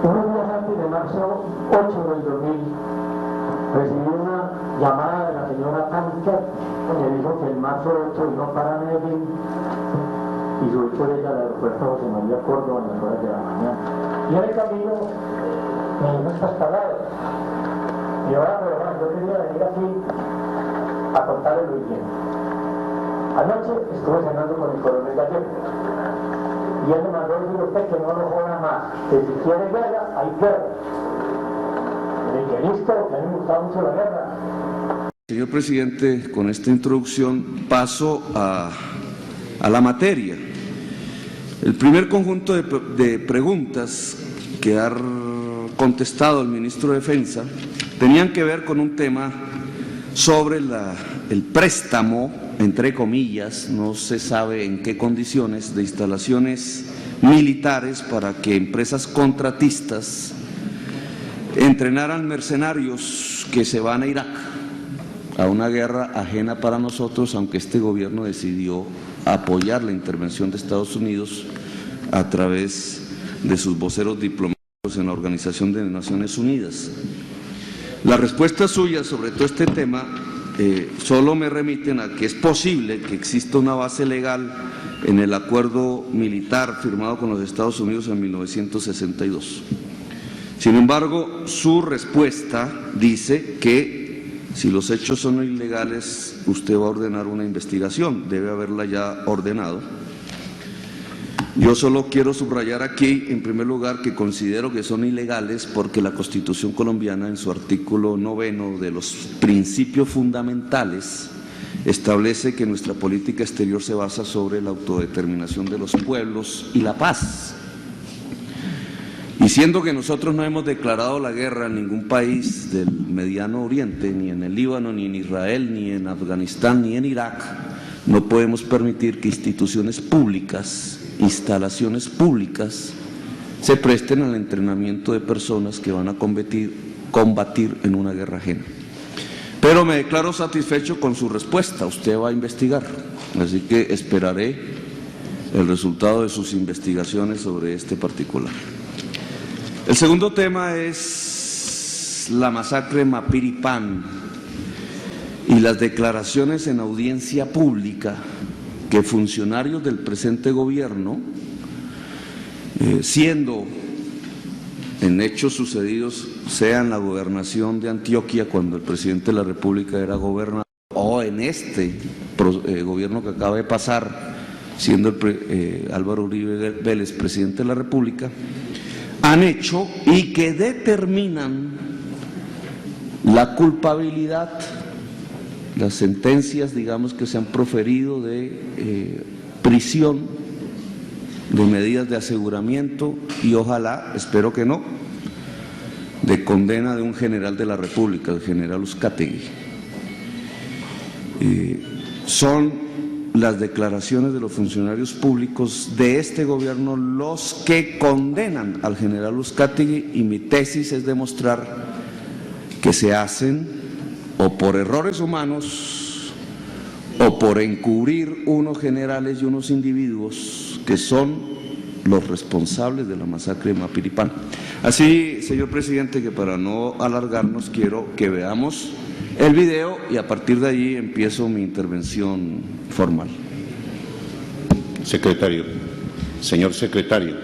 Unos días antes de marzo 8 del 2000, recibí una llamada de la señora Cáncer, que me dijo que el marzo 8 iba para Medellín y subí por ella al aeropuerto José María Córdoba en las horas de la mañana. Y en el camino me dijo estas palabras. Y ahora, pero bueno, yo quería venir aquí a contarle lo siguiente. Anoche estuve cenando con el coronel Gallego y él me mandó a decir a usted que no lo joda más, que si quiere guerra, hay guerra. Y dije, listo, que a mí me gusta mucho la guerra. Señor presidente, con esta introducción paso a la materia. El primer conjunto de preguntas que ha contestado el ministro de Defensa tenían que ver con un tema sobre el préstamo, entre comillas, no se sabe en qué condiciones, de instalaciones militares para que empresas contratistas entrenaran mercenarios que se van a Irak, a una guerra ajena para nosotros, aunque este gobierno decidió apoyar la intervención de Estados Unidos a través de sus voceros diplomáticos en la Organización de Naciones Unidas. La respuesta suya sobre todo este tema solo me remiten a que es posible que exista una base legal en el acuerdo militar firmado con los Estados Unidos en 1962. Sin embargo, su respuesta dice que si los hechos son ilegales, usted va a ordenar una investigación, debe haberla ya ordenado. Yo solo quiero subrayar aquí, en primer lugar, que considero que son ilegales porque la Constitución colombiana, en su artículo 9 de los principios fundamentales, establece que nuestra política exterior se basa sobre la autodeterminación de los pueblos y la paz. Y siendo que nosotros no hemos declarado la guerra en ningún país del Mediano Oriente, ni en el Líbano, ni en Israel, ni en Afganistán, ni en Irak, no podemos permitir que instituciones públicas, instalaciones públicas, se presten al entrenamiento de personas que van a combatir en una guerra ajena. Pero me declaro satisfecho con su respuesta, usted va a investigar, así que esperaré el resultado de sus investigaciones sobre este particular. El segundo tema es la masacre en Mapiripán y las declaraciones en audiencia pública que funcionarios del presente gobierno, siendo en hechos sucedidos, sea en la gobernación de Antioquia cuando el presidente de la República era gobernador, o en este gobierno que acaba de pasar, siendo Álvaro Uribe Vélez presidente de la República, han hecho y que determinan la culpabilidad, las sentencias, digamos, que se han proferido de prisión, de medidas de aseguramiento y ojalá, espero que no, de condena de un general de la República, el general Uzcategui. Son las declaraciones de los funcionarios públicos de este gobierno los que condenan al general Uzcategui y mi tesis es demostrar que se hacen o por errores humanos o por encubrir unos generales y unos individuos que son los responsables de la masacre de Mapiripán. Así, señor presidente, que para no alargarnos quiero que veamos el video y a partir de allí empiezo mi intervención formal. Secretario. Señor secretario.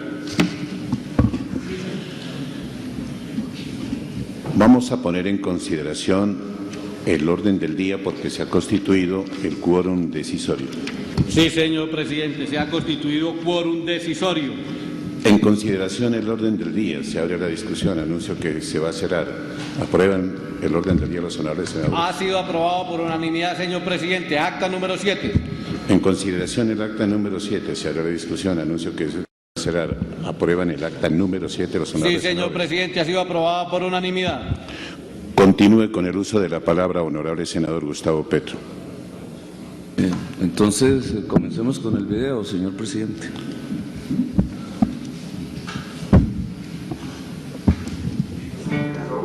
Vamos a poner en consideración el orden del día porque se ha constituido el quórum decisorio. Sí, señor presidente, se ha constituido quórum decisorio. En consideración el orden del día, se abre la discusión, anuncio que se va a cerrar. ¿Aprueban el orden del día los honorables senadores? Ha sido aprobado por unanimidad, señor presidente. Acta número 7. En consideración el acta número 7, se abre la discusión, anuncio que se va a cerrar. ¿Aprueban el acta número 7 los honorables Sí, señor senadores? presidente, ha sido aprobada por unanimidad. Continúe con el uso de la palabra, honorable senador Gustavo Petro. Bien, entonces comencemos con el video, señor presidente. Lo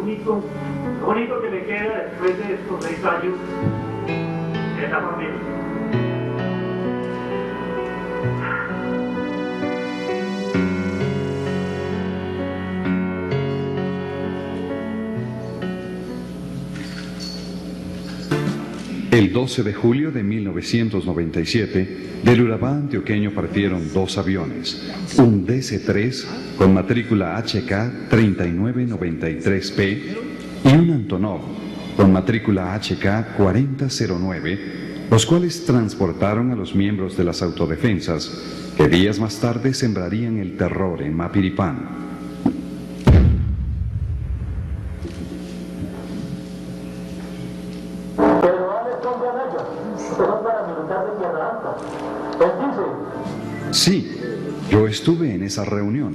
único que me queda después de estos 6 años es la familia. El 12 de julio de 1997, del Urabá antioqueño partieron 2 aviones, un DC-3 con matrícula HK 3993P y un Antonov con matrícula HK 4009, los cuales transportaron a los miembros de las autodefensas que días más tarde sembrarían el terror en Mapiripán. Sí, yo estuve en esa reunión.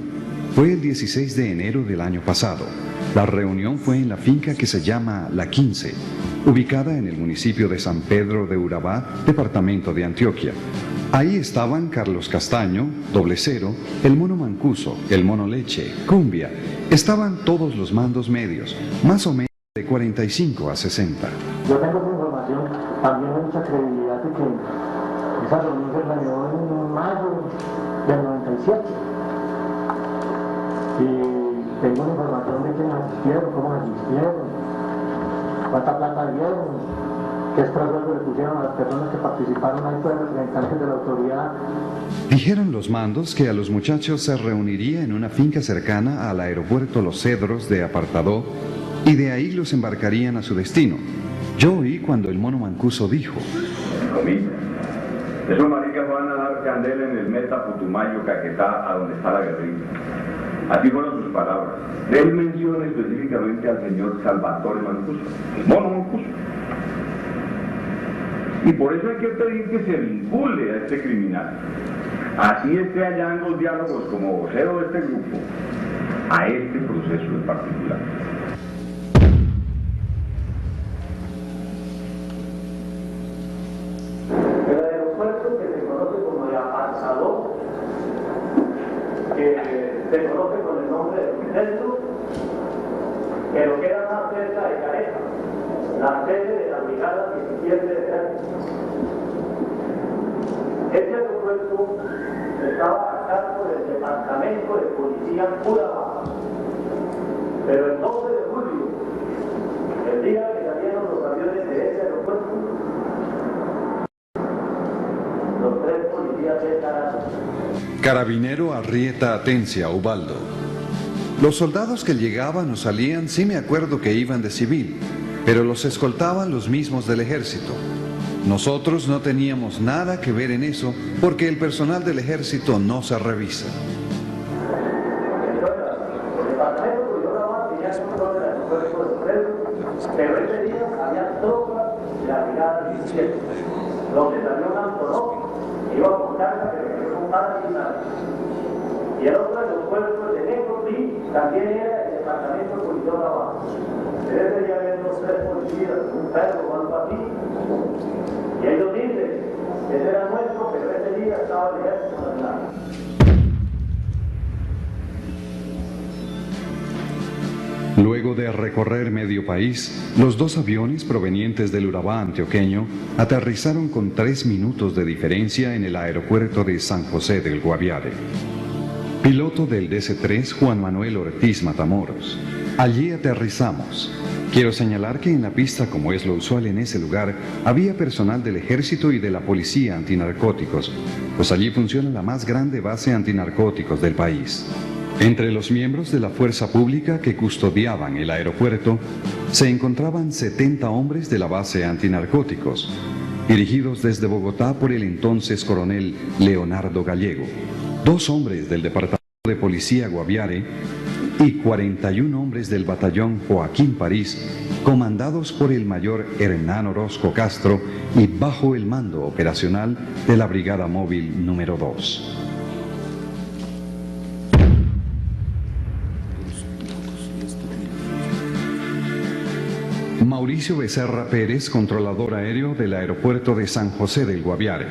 Fue el 16 de enero del año pasado. La reunión fue en la finca que se llama La 15, ubicada en el municipio de San Pedro de Urabá, departamento de Antioquia. Ahí estaban Carlos Castaño, Doble Cero, el Mono Mancuso, el Mono Leche, Cumbia. Estaban todos los mandos medios, más o menos de 45 a 60. Yo tengo esa información, también hay mucha credibilidad de que esa reunión se planeó en mayo del 97. Y tengo la información de quiénes asistieron, cómo asistieron, cuánta plata dieron, qué extrasueldo le pusieron a las personas que participaron ahí, fueron representantes de la autoridad. Dijeron los mandos que a los muchachos se reuniría en una finca cercana al aeropuerto Los Cedros de Apartadó y de ahí los embarcarían a su destino. Yo oí cuando el Mono Mancuso dijo: esos maricas van a dar candela en el Meta Putumayo, Caquetá, a donde está la guerrilla. Así fueron sus palabras. Él menciona específicamente al señor Salvatore Mancuso, el Mono Mancuso. Y por eso hay que pedir que se vincule a este criminal. Así esté allá en los diálogos como vocero de este grupo, a este proceso en particular. El aeropuerto que se conoce como el Apartadó, que se conoce con el nombre de Centro, pero queda más cerca de Careca, la sede de la Brigada 17 de Ejército. Este aeropuerto estaba a cargo del Departamento de Policía Urabá, pero el 12 de julio, el día que salieron los aviones de ese aeropuerto, los 3 policías de Caracas. Carabinero Arrieta Atencia, Ubaldo. Los soldados que llegaban o salían, sí me acuerdo que iban de civil, pero los escoltaban los mismos del ejército. Nosotros no teníamos nada que ver en eso porque el personal del ejército no se revisa. El departamento de Urabá tenía control del aeropuerto de Presos, pero ese día había tropas de la Brigada 17, donde salió un Antonov, iba por casa, pero que fue un paramilitar. Y el otro aeropuerto de Necropí también era el departamento de Policía Urabá. Pero ese día había 3 policías, un perro o algo así. Y ellos dicen, ese era nuestro, pero ese día estaba el ejército nacional. Luego de recorrer medio país, los 2 aviones provenientes del Urabá antioqueño aterrizaron con 3 minutos de diferencia en el aeropuerto de San José del Guaviare. Piloto del DC-3 Juan Manuel Ortiz Matamoros. Allí aterrizamos. Quiero señalar que en la pista, como es lo usual en ese lugar, había personal del ejército y de la policía antinarcóticos, pues allí funciona la más grande base antinarcóticos del país. Entre los miembros de la fuerza pública que custodiaban el aeropuerto, se encontraban 70 hombres de la base antinarcóticos, dirigidos desde Bogotá por el entonces coronel Leonardo Gallego, 2 hombres del Departamento de Policía Guaviare y 41 hombres del batallón Joaquín París, comandados por el mayor Hernán Orozco Castro y bajo el mando operacional de la Brigada Móvil número 2. Mauricio Becerra Pérez, controlador aéreo del aeropuerto de San José del Guaviare.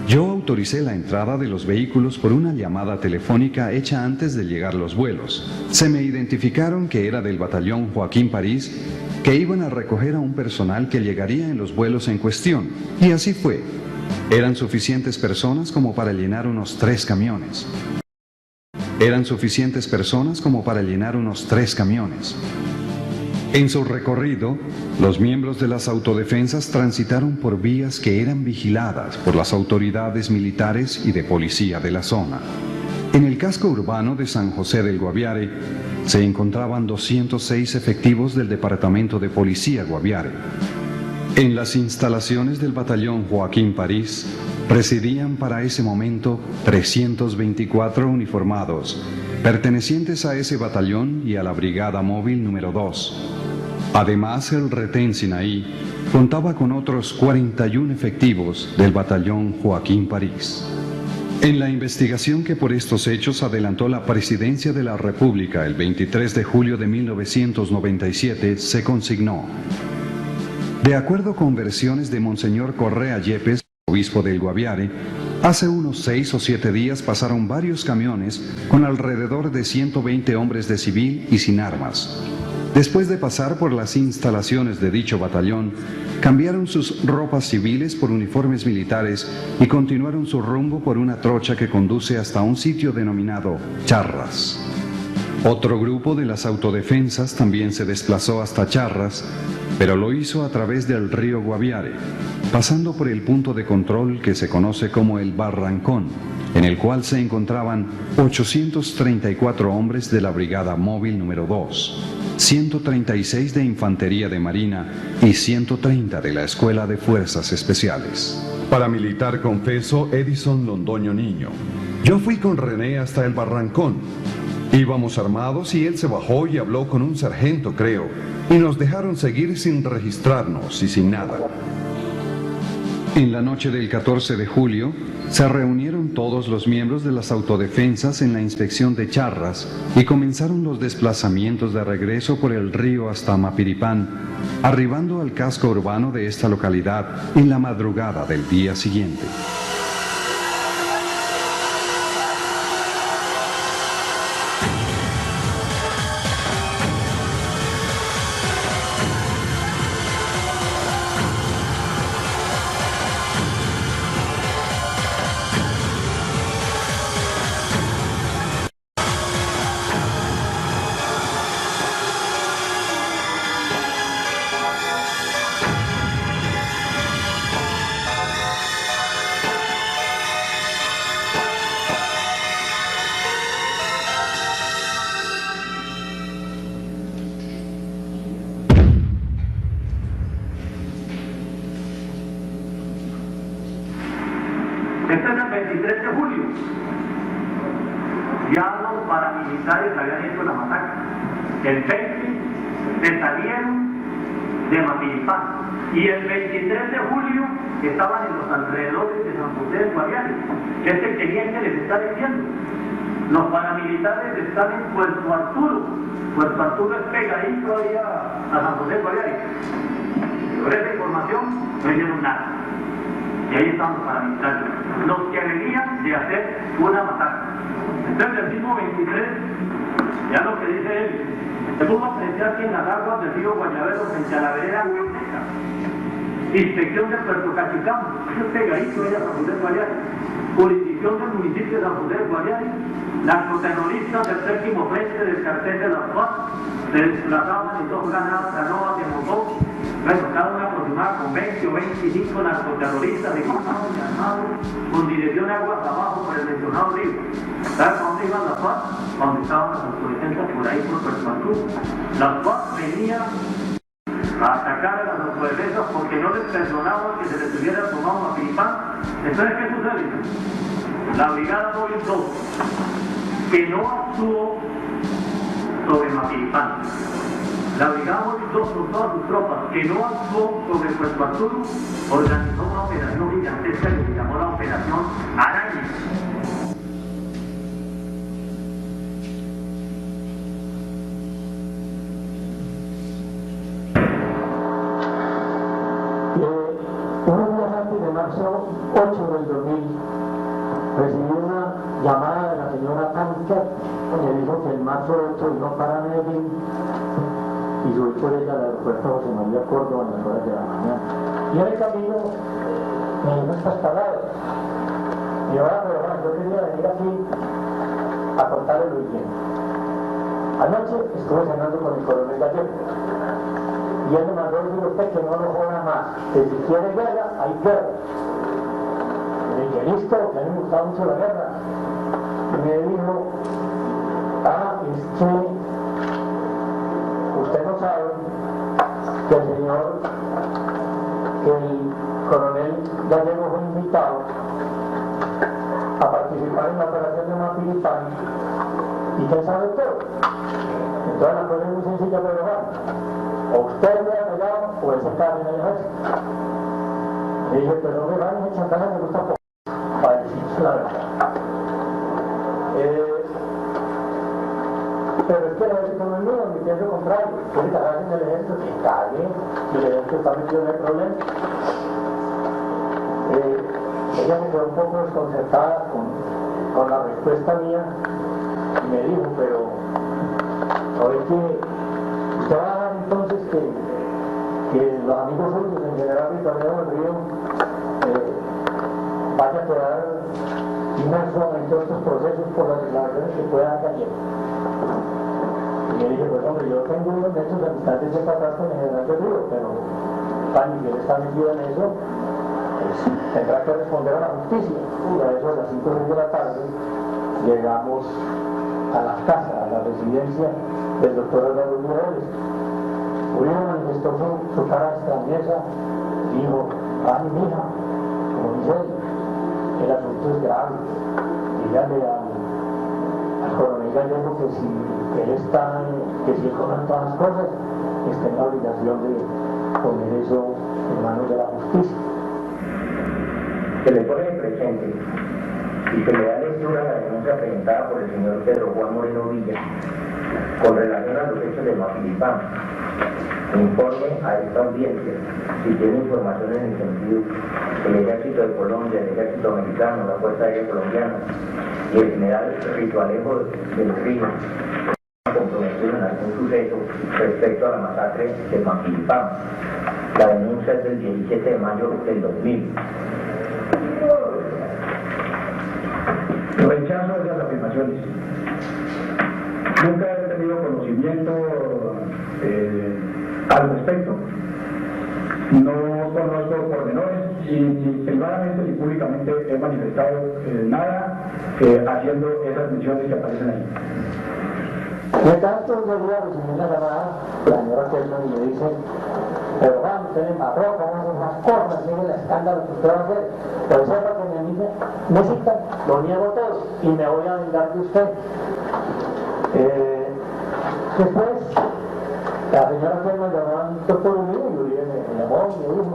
Yo autoricé la entrada de los vehículos por una llamada telefónica hecha antes de llegar los vuelos. Se me identificaron que era del batallón Joaquín París, que iban a recoger a un personal que llegaría en los vuelos en cuestión. Y así fue. Eran suficientes personas como para llenar unos 3 camiones. En su recorrido, los miembros de las autodefensas transitaron por vías que eran vigiladas por las autoridades militares y de policía de la zona. En el casco urbano de San José del Guaviare se encontraban 206 efectivos del Departamento de Policía Guaviare. En las instalaciones del batallón Joaquín París residían para ese momento 324 uniformados, pertenecientes a ese batallón y a la Brigada Móvil número 2. Además, el retén Sinaí contaba con otros 41 efectivos del batallón Joaquín París. En la investigación que por estos hechos adelantó la Presidencia de la República el 23 de julio de 1997, se consignó: de acuerdo con versiones de Monseñor Correa Yepes, obispo del Guaviare, hace unos 6 o 7 días pasaron varios camiones con alrededor de 120 hombres de civil y sin armas. Después de pasar por las instalaciones de dicho batallón, cambiaron sus ropas civiles por uniformes militares y continuaron su rumbo por una trocha que conduce hasta un sitio denominado Charras. Otro grupo de las autodefensas también se desplazó hasta Charras, pero lo hizo a través del río Guaviare, pasando por el punto de control que se conoce como el Barrancón, en el cual se encontraban 834 hombres de la Brigada Móvil número 2, 136 de Infantería de Marina y 130 de la Escuela de Fuerzas Especiales. Paramilitar confeso Edison Londoño Niño. Yo fui con René hasta el Barrancón. Íbamos armados y él se bajó y habló con un sargento, creo, y nos dejaron seguir sin registrarnos y sin nada. En la noche del 14 de julio, se reunieron todos los miembros de las autodefensas en la inspección de Charras y comenzaron los desplazamientos de regreso por el río hasta Mapiripán, arribando al casco urbano de esta localidad en la madrugada del día siguiente. Este es el 23 de julio. Ya los paramilitares habían hecho la masacre. El 20 se salieron de Mapiripán y el 23 de julio estaban en los alrededores de San José del Guaviare. Este teniente les está diciendo: los paramilitares están en Puerto Arturo. Puerto Arturo es pegadito ahí a San José del Guaviare. Por esa información no hicieron nada. Y ahí están los paramilitares, los que venían de hacer una masacre. Entonces el mismo 23, ya lo que dice él, se pudo apreciar que en las aguas del río Guayabero, frente a la vereda Hueseca, inspección de Puerto Cachicamo, eso es pegadito ahí a San José del Guaviare, jurisdicción del municipio de San José del Guaviare, narcoterroristas del 7º frente del cartel de las FARC se desplazaban en 2 canoas de motor. Bueno, cada una aproximada con 20 o 25 narcoterroristas equipados y armados con dirección aguas abajo por el mencionado río. ¿Sabes dónde iban las FARC? Cuando estaban las autodefensas por ahí por Puerto Arturo. Las FARC venían a atacar a las autodefensas porque no les perdonaban que se les hubiera tomado Mapiripán. Entonces, ¿qué sucede? La Brigada Móvil 2, que no actuó sobre Mapiripán. La Brigada Móvil 2, con todas sus tropas, que no actuó sobre Puerto Arturo, organizó una operación gigantesca que se llamó la Operación Araña. Unos días antes de marzo 8 del 2000, recibí una llamada de la señora Tanker, que me dijo que el marzo 8 iba para Medellín y subí por ella al aeropuerto José María Córdoba en las horas de la mañana. Y en el camino me dijo estas palabras: y ahora, pero bueno, yo quería venir aquí a contarle lo siguiente. Anoche estuve cenando con el coronel Gallego. y él le mandó a decir a usted que no lo joda más, que si quiere guerra, hay guerra. Le dije, listo, que a mí me gustaba mucho la guerra. Y me dijo, es que usted no sabe que el coronel Gallego fue invitado a participar en la operación de Mapilipán y que él sabe todo. Entonces la cosa es muy sencilla, pero o usted le ha callado o él se cae en el ejército. Le dije, pero me van a chantaje, me gusta poco, para decirse la verdad. Pero es que el ejército no es mío, ni pienso contrario. Quiere cagarse en el ejército, que cague, y el ejército está metido en el problema. Ella me quedó un poco desconcertada con la respuesta mía y me dijo, pero ¿sabe que usted va a dar entonces que los amigos suyos en general y Torneo del Río vaya a quedar inmerso en todos estos procesos por las declaraciones que puedan caer? Y le dije, pues hombre, yo tengo unos nexos de amistades de patas con el general del Río, pero Fanny, que él está metido en eso, tendrá que responder a la justicia. Y a eso de las 5 de la tarde llegamos a la casa, a la residencia del doctor Álvaro Uribe. Uribe manifestó su cara extrañeza, dijo, mi hija, como dice él, el asunto es grave. Dígale al coronel Gallego que si él conoce todas las cosas, está en la obligación de poner eso en manos de la justicia. Se le pone en presente y se le da lectura a la denuncia presentada por el señor Pedro Juan Moreno Villa con relación a los hechos de Mapilipán. Informe a esta audiencia si tiene información en el sentido que el Ejército de Colombia, el Ejército Americano, la Fuerza Aérea Colombiana y el general Ritualejo del Río comprometido en algún suceso respecto a la masacre de Mapilipán. La denuncia es del 17 de mayo del 2000. Rechazo esas afirmaciones. Nunca he tenido conocimiento al respecto. No conozco pormenores y ni privadamente ni públicamente he manifestado nada haciendo esas menciones que aparecen ahí. De tanto yo voy a recibir una llamada, la señora Kelman, y me dice, pero Juan, usted me embarró con esas cosas, mire el escándalo que usted va a hacer, pero sepa que mi amiga me cita, lo niego todo y me voy a vengar de usted. Después, la señora Kelman llamó al doctor Uribe y Uribe me llamó y me dijo,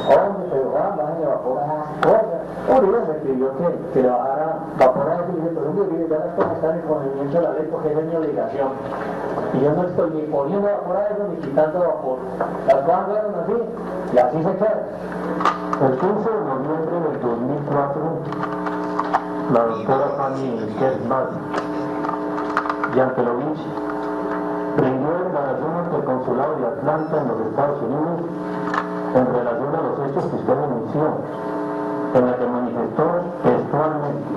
hombre, pero Juan, van a evaporar esas cosas. Uribe me pidió que le bajara vaporar y dije, pero Uribe, ya las cosas están en conveniencia de la ley porque esa es mi obligación. Y yo no estoy ni poniendo vapor a eso ni quitando vapor. Las cosas fueron así y así se queda. El 15 de noviembre del 2004, la doctora Fanny Gertman Yankelovich rindió declaración ante el consulado de Atlanta en los Estados Unidos en relación a los hechos que usted denunció, en la que manifestó textualmente: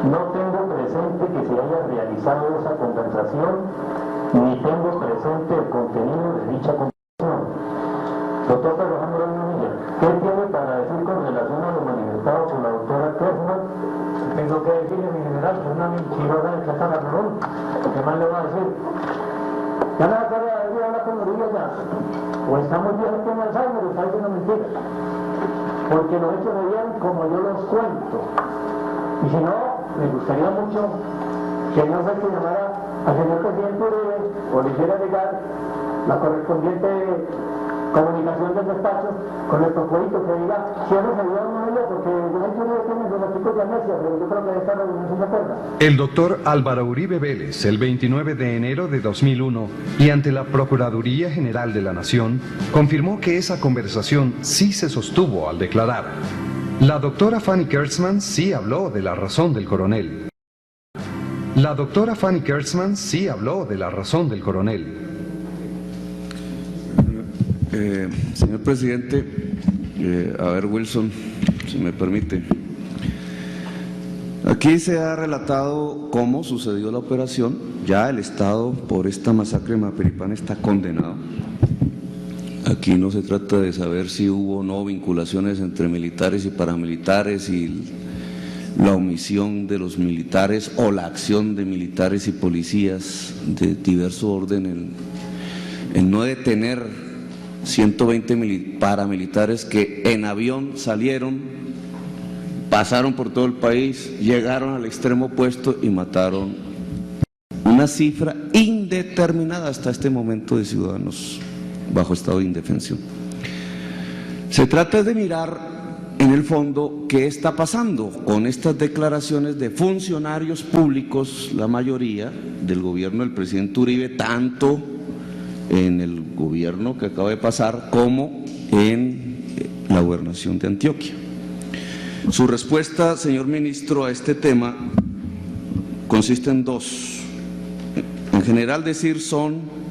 no tengo presente que se haya realizado esa conversación, ni tengo presente el contenido de dicha conversación. Doctor Pedro Juan Moreno Villa, ¿qué tiene para decir con relación a lo manifestado por la doctora Gertman? Tengo que decirle, mi general, que es una mentirosa de Chacarrón. ¿Qué más le voy a decir? Ya no acaba de hablar con Uribe ya. O estamos viendo que en Alzheimer, o está diciendo mentiras. Porque los hechos se dieron como yo los cuento. Y si no, me gustaría mucho que no se llamara al señor presidente Uribe o le hiciera llegar la correspondiente comunicación del despacho con el procurador que diga si hemos ayudado o no, porque la gente Uribe tiene los chicos de amnesia, pero yo creo que esta reunión se acuerda. El doctor Álvaro Uribe Vélez, el 29 de enero de 2001, y ante la Procuraduría General de la Nación, confirmó que esa conversación sí se sostuvo al declarar: la doctora Fanny Gertzman sí habló de la razón del coronel. La doctora Fanny Gertzman sí habló de la razón del coronel. Señor presidente, a ver, Wilson, si me permite. Aquí se ha relatado cómo sucedió la operación. Ya el Estado por esta masacre de Mapiripán está condenado. Aquí no se trata de saber si hubo o no vinculaciones entre militares y paramilitares y la omisión de los militares o la acción de militares y policías de diverso orden en no detener 120 paramilitares que en avión salieron, pasaron por todo el país, llegaron al extremo opuesto y mataron una cifra indeterminada hasta este momento de ciudadanos bajo estado de indefensión. Se trata de mirar en el fondo qué está pasando con estas declaraciones de funcionarios públicos, la mayoría del gobierno del presidente Uribe, tanto en el gobierno que acaba de pasar como en la gobernación de Antioquia. Su respuesta, señor ministro, a este tema consiste en dos. En general decir son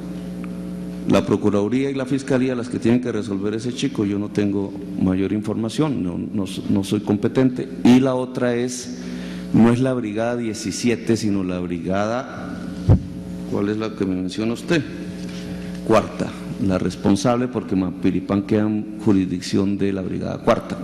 la Procuraduría y la Fiscalía las que tienen que resolver ese chico, yo no tengo mayor información, no soy competente. Y la otra es, no es la Brigada 17, sino la Brigada, ¿cuál es la que me menciona usted? Cuarta, la responsable, porque Mapiripán queda en jurisdicción de la Brigada Cuarta.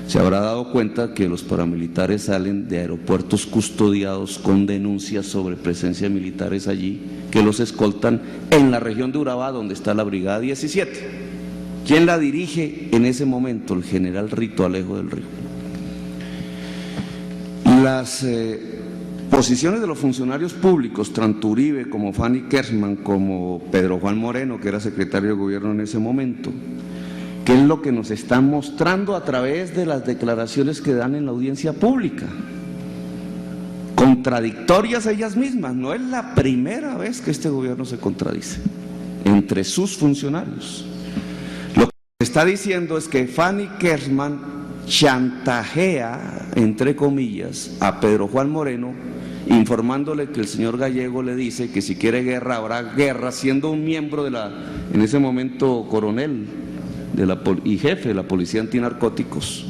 Se habrá dado cuenta que los paramilitares salen de aeropuertos custodiados con denuncias sobre presencia de militares allí, que los escoltan en la región de Urabá, donde está la Brigada 17. ¿Quién la dirige en ese momento? El general Rito Alejo del Río. Las posiciones de los funcionarios públicos, tanto Uribe como Fanny Kersman, como Pedro Juan Moreno, que era secretario de gobierno en ese momento, ¿qué es lo que nos están mostrando a través de las declaraciones que dan en la audiencia pública? Contradictorias ellas mismas. No es la primera vez que este gobierno se contradice entre sus funcionarios. Lo que está diciendo es que Fanny Kersman chantajea, entre comillas, a Pedro Juan Moreno, informándole que el señor Gallego le dice que si quiere guerra, habrá guerra, siendo un miembro de la, en ese momento coronel y jefe de la Policía Antinarcóticos,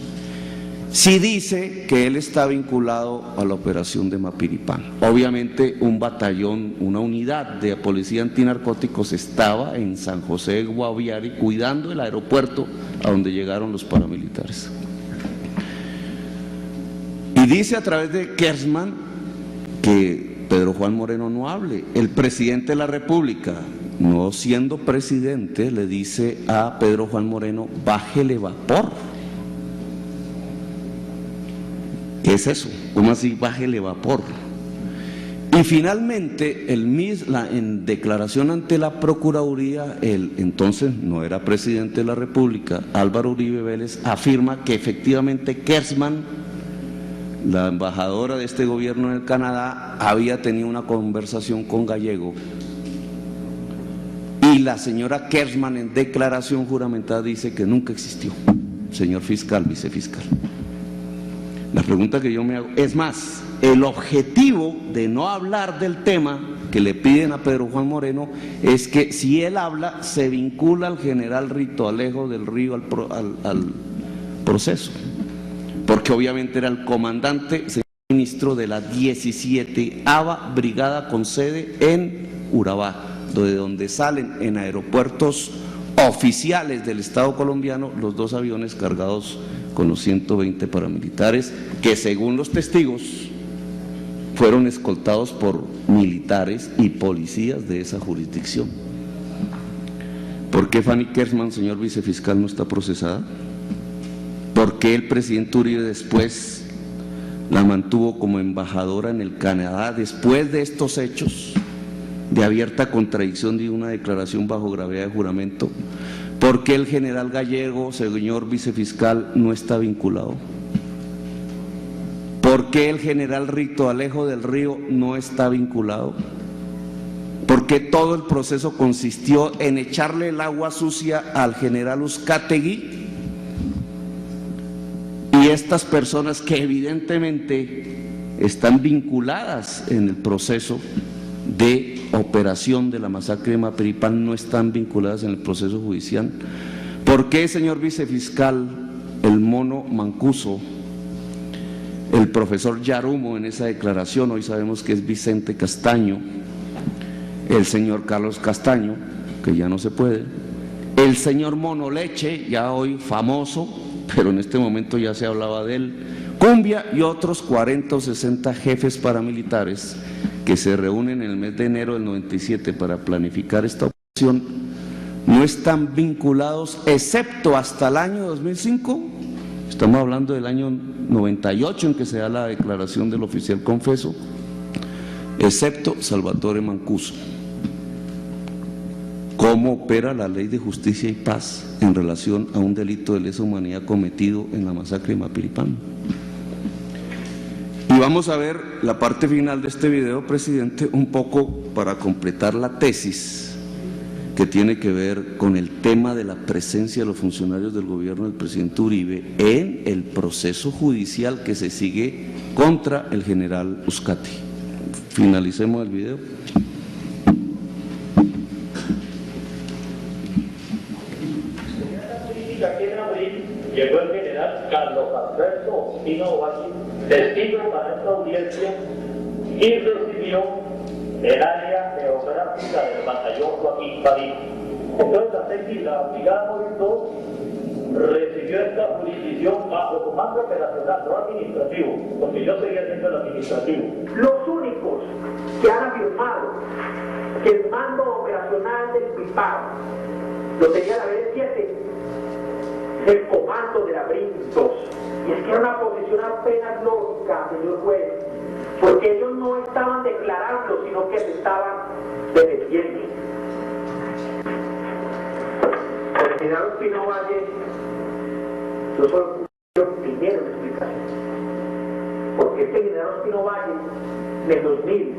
sí dice que él está vinculado a la operación de Mapiripán. Obviamente un batallón, una unidad de Policía Antinarcóticos estaba en San José de Guaviare cuidando el aeropuerto a donde llegaron los paramilitares. Y dice a través de Kersman que Pedro Juan Moreno no hable. El presidente de la República, no siendo presidente, le dice a Pedro Juan Moreno, bájele vapor. ¿Qué es eso? ¿Cómo así bájele vapor? Y finalmente, en declaración ante la Procuraduría, el entonces no era presidente de la República, Álvaro Uribe Vélez, afirma que efectivamente Kersman, la embajadora de este gobierno en el Canadá, había tenido una conversación con Gallego. Y la señora Kersman en declaración juramentada dice que nunca existió, señor fiscal, vicefiscal. La pregunta que yo me hago, es más, el objetivo de no hablar del tema que le piden a Pedro Juan Moreno es que si él habla, se vincula al general Rito Alejo del Río al proceso, porque obviamente era el comandante, señor ministro, de la 17ª Brigada con sede en Urabá, de donde salen en aeropuertos oficiales del Estado colombiano los dos aviones cargados con los 120 paramilitares que, según los testigos, fueron escoltados por militares y policías de esa jurisdicción. ¿Por qué Fanny Kersman, señor vicefiscal, no está procesada? ¿Por qué el presidente Uribe después la mantuvo como embajadora en el Canadá después de estos hechos de abierta contradicción de una declaración bajo gravedad de juramento? ¿Por qué el general Gallego, señor vicefiscal, no está vinculado? ¿Por qué el general Rito Alejo del Río no está vinculado? ¿Por qué todo el proceso consistió en echarle el agua sucia al general Uzcategui? Y estas personas que evidentemente están vinculadas en el proceso de operación de la masacre de Mapiripán no están vinculadas en el proceso judicial. ¿Por qué, señor vicefiscal, el mono Mancuso el profesor Yarumo en esa declaración, hoy sabemos que es Vicente Castaño, el señor Carlos Castaño, que ya no se puede, el señor Monoleche, ya hoy famoso, pero en este momento ya se hablaba de él, Cumbia y otros 40 o 60 jefes paramilitares que se reúnen en el mes de enero del 97 para planificar esta operación, no están vinculados, excepto hasta el año 2005, estamos hablando del año 98 en que se da la declaración del oficial confeso, excepto Salvatore Mancuso. ¿Cómo opera la ley de justicia y paz en relación a un delito de lesa humanidad cometido en la masacre de Mapiripán? Y vamos a ver la parte final de este video, presidente, un poco para completar la tesis que tiene que ver con el tema de la presencia de los funcionarios del gobierno del presidente Uribe en el proceso judicial que se sigue contra el general Uzcategui. Finalicemos el video. Aquí en abril llegó el general Carlos Alberto Ospino Valle, testigo para esta audiencia, y recibió el área geográfica del batallón Joaquín París. Entonces la brigada móvil 2 recibió esta jurisdicción bajo comando operacional, no administrativo, porque yo seguía siendo el administrativo. Los únicos que han afirmado que el mando operacional del PIPAO lo tenía la B7, el comando de la BRIN 2. Y es que era una posición apenas lógica, señor juez, porque ellos no estaban declarando, sino que se estaban defendiendo. El general Ospino Valle, yo solo primero una explicación. Porque este general Ospino Valle, en el 2000,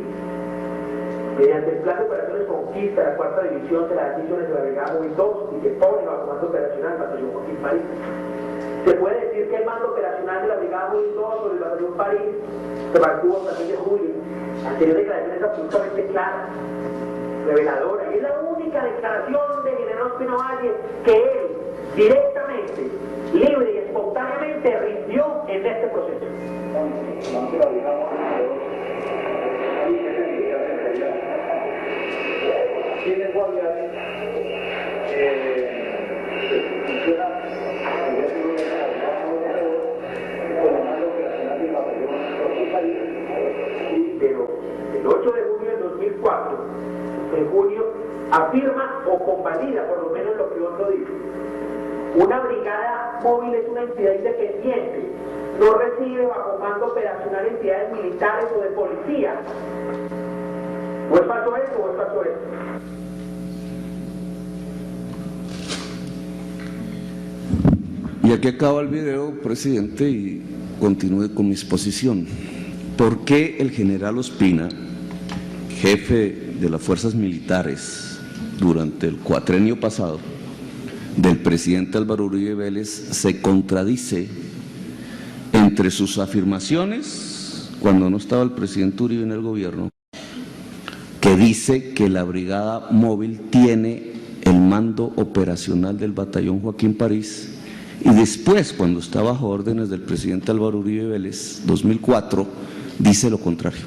mediante el plan de operaciones Conquista, la cuarta división de las divisiones de la brigada móvil 2 y que pone bajo comando operacional el batallón Joaquín París, se puede decir que el mando operacional de la brigada móvil 2 sobre el batallón París se mantuvo hasta el mes de julio. Anterior declaración es absolutamente clara, reveladora, y es la única declaración del general Ospino Valle que él directamente, libre y espontáneamente rindió en este proceso. Aquí en el Guaviare funciona con el mando operacional del batallón Joaquín París, pero el 8 de junio del 2004, en junio, afirma o convalida, por lo menos lo que otro dice, una brigada móvil es una entidad independiente, no recibe bajo mando operacional entidades militares o de policía. ¿O es falso eso o es falso eso? Y aquí acaba el video, presidente, y continúe con mi exposición. ¿Por qué el general Ospina, jefe de las fuerzas militares durante el cuatrenio pasado del presidente Álvaro Uribe Vélez, se contradice entre sus afirmaciones cuando no estaba el presidente Uribe en el gobierno, que dice que la brigada móvil tiene el mando operacional del batallón Joaquín París, y después, cuando está bajo órdenes del presidente Álvaro Uribe Vélez, 2004, dice lo contrario?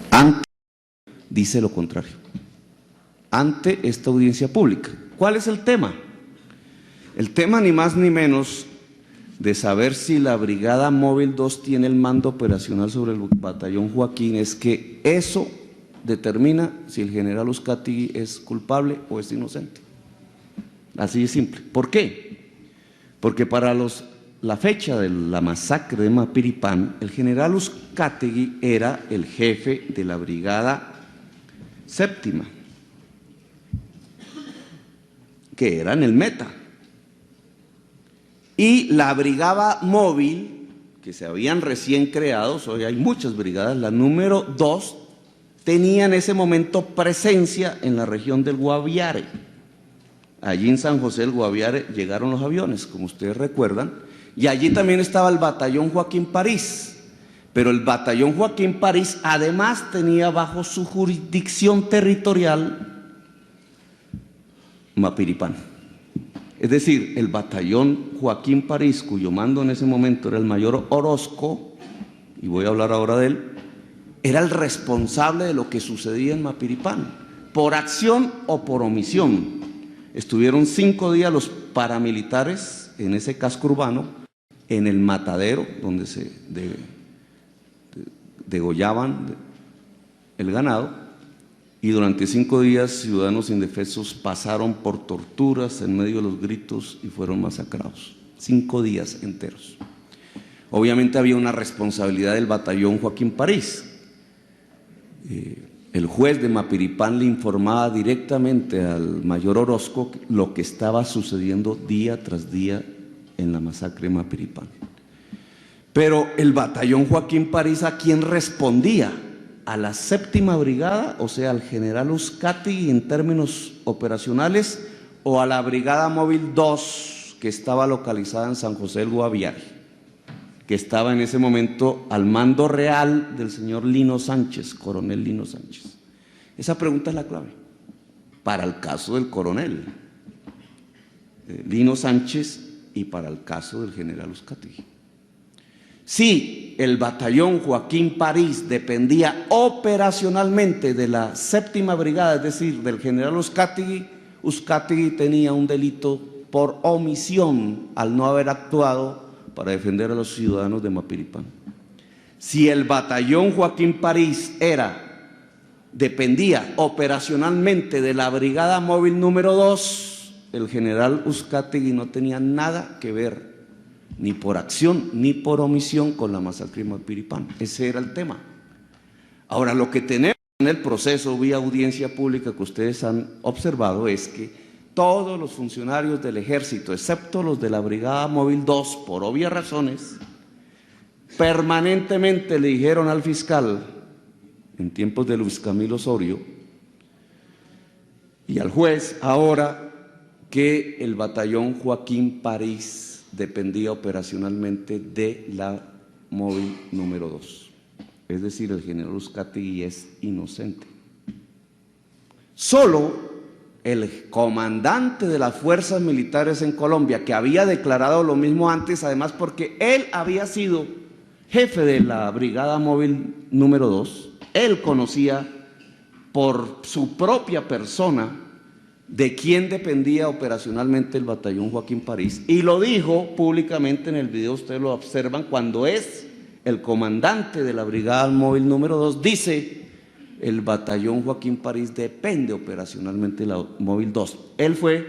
Antes dice lo contrario, ante esta audiencia pública. ¿Cuál es el tema? El tema ni más ni menos de saber si la Brigada Móvil 2 tiene el mando operacional sobre el batallón Joaquín es que eso determina si el general Uzcategui es culpable o es inocente. Así de simple. ¿Por qué? Porque para la fecha de la masacre de Mapiripán, el general Uzcategui era el jefe de la Brigada Séptima, que era en el Meta. Y la Brigada Móvil, que se habían recién creado, hoy hay muchas brigadas, la número 2, tenía en ese momento presencia en la región del Guaviare. Allí en San José del Guaviare llegaron los aviones, como ustedes recuerdan, y allí también estaba el batallón Joaquín París, pero el batallón Joaquín París además tenía bajo su jurisdicción territorial Mapiripán. Es decir, el batallón Joaquín París, cuyo mando en ese momento era el mayor Orozco, y voy a hablar ahora de él, era el responsable de lo que sucedía en Mapiripán, por acción o por omisión. Estuvieron 5 días los paramilitares en ese casco urbano, en el matadero donde se degollaban el ganado, y durante 5 días ciudadanos indefensos pasaron por torturas en medio de los gritos y fueron masacrados. 5 días enteros. Obviamente había una responsabilidad del batallón Joaquín París. El juez de Mapiripán le informaba directamente al mayor Orozco lo que estaba sucediendo día tras día en la masacre de Mapiripán. Pero el batallón Joaquín París, ¿a quién respondía? A la 7ª Brigada, o sea, al general Uzcategui en términos operacionales, o a la Brigada Móvil 2, que estaba localizada en San José del Guaviare, que estaba en ese momento al mando real del señor Lino Sánchez, coronel Lino Sánchez. Esa pregunta es la clave para el caso del coronel Lino Sánchez y para el caso del general Uzcategui. Si el batallón Joaquín París dependía operacionalmente de la 7ª Brigada, es decir, del general Uzcategui, Uzcategui tenía un delito por omisión al no haber actuado para defender a los ciudadanos de Mapiripán. Si el batallón Joaquín París dependía operacionalmente de la Brigada Móvil número 2, el general Uzcategui no tenía nada que ver, ni por acción ni por omisión, con la masacre de Mapiripán. Ese era el tema. Ahora, lo que tenemos en el proceso vía audiencia pública que ustedes han observado es que todos los funcionarios del ejército, excepto los de la Brigada Móvil 2, por obvias razones, permanentemente le dijeron al fiscal, en tiempos de Luis Camilo Osorio, y al juez ahora, que el batallón Joaquín París dependía operacionalmente de la Móvil número 2. Es decir, el general Uzcategui es inocente. Solo el comandante de las fuerzas militares en Colombia, que había declarado lo mismo antes, además porque él había sido jefe de la Brigada Móvil número 2, él conocía por su propia persona de quién dependía operacionalmente el batallón Joaquín París, y lo dijo públicamente en el video, ustedes lo observan, cuando es el comandante de la Brigada Móvil número 2, dice: el batallón Joaquín París depende operacionalmente de la Móvil 2. Él fue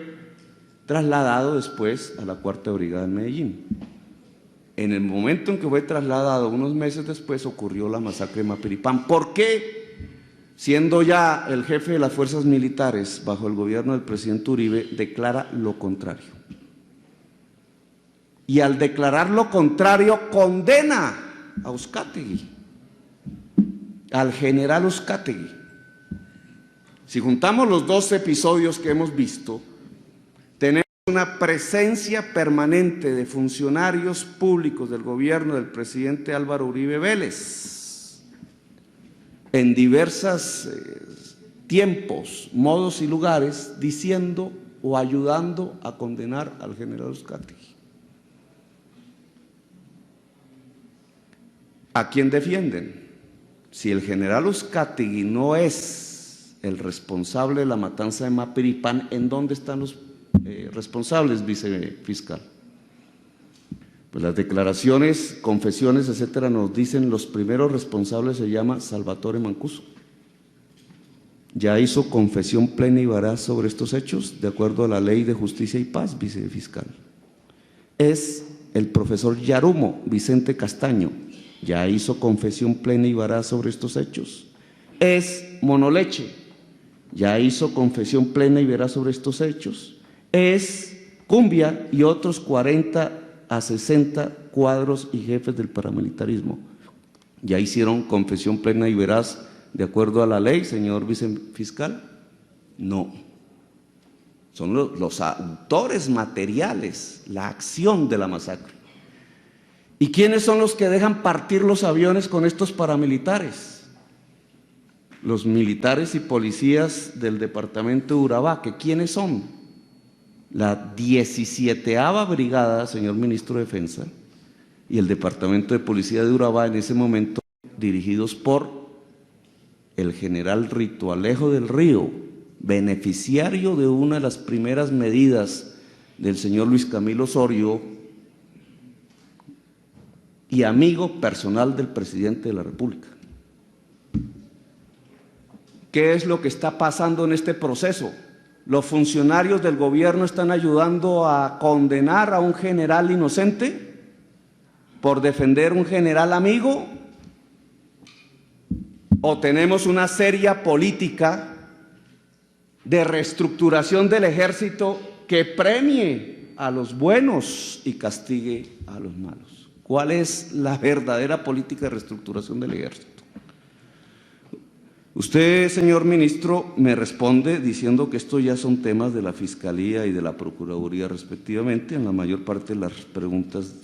trasladado después a la 4ª Brigada en Medellín. En el momento en que fue trasladado, unos meses después, ocurrió la masacre de Mapiripán. ¿Por qué? Siendo ya el jefe de las fuerzas militares bajo el gobierno del presidente Uribe, declara lo contrario. Y al declarar lo contrario, condena a Uzcategui, al general Uzcategui. Si juntamos los 2 episodios que hemos visto, tenemos una presencia permanente de funcionarios públicos del gobierno del presidente Álvaro Uribe Vélez, en diversos tiempos, modos y lugares, diciendo o ayudando a condenar al general Uzcategui. ¿A quién defienden? Si el general Uzcategui no es el responsable de la matanza de Mapiripán, ¿en dónde están los responsables, vicefiscal? Pues las declaraciones, confesiones, etcétera, nos dicen los primeros responsables se llama Salvatore Mancuso. Ya hizo confesión plena y veraz sobre estos hechos, de acuerdo a la Ley de Justicia y Paz, vicefiscal. Es el profesor Yarumo Vicente Castaño, ya hizo confesión plena y veraz sobre estos hechos. Es Monoleche, ya hizo confesión plena y veraz sobre estos hechos. Es Cumbia y otros 40 a 60 cuadros y jefes del paramilitarismo. ¿Ya hicieron confesión plena y veraz de acuerdo a la ley, señor vicefiscal? No. Son los autores materiales, la acción de la masacre. ¿Y quiénes son los que dejan partir los aviones con estos paramilitares? Los militares y policías del departamento de Urabá. ¿Que quiénes son? La 17ª Brigada, señor Ministro de Defensa, y el Departamento de Policía de Urabá en ese momento, dirigidos por el general Rito Alejo del Río, beneficiario de una de las primeras medidas del señor Luis Camilo Osorio y amigo personal del presidente de la República. ¿Qué es lo que está pasando en este proceso? ¿Los funcionarios del gobierno están ayudando a condenar a un general inocente por defender un general amigo? ¿O tenemos una seria política de reestructuración del ejército que premie a los buenos y castigue a los malos? ¿Cuál es la verdadera política de reestructuración del ejército? Usted, señor ministro, me responde diciendo que estos ya son temas de la Fiscalía y de la Procuraduría respectivamente, en la mayor parte de las preguntas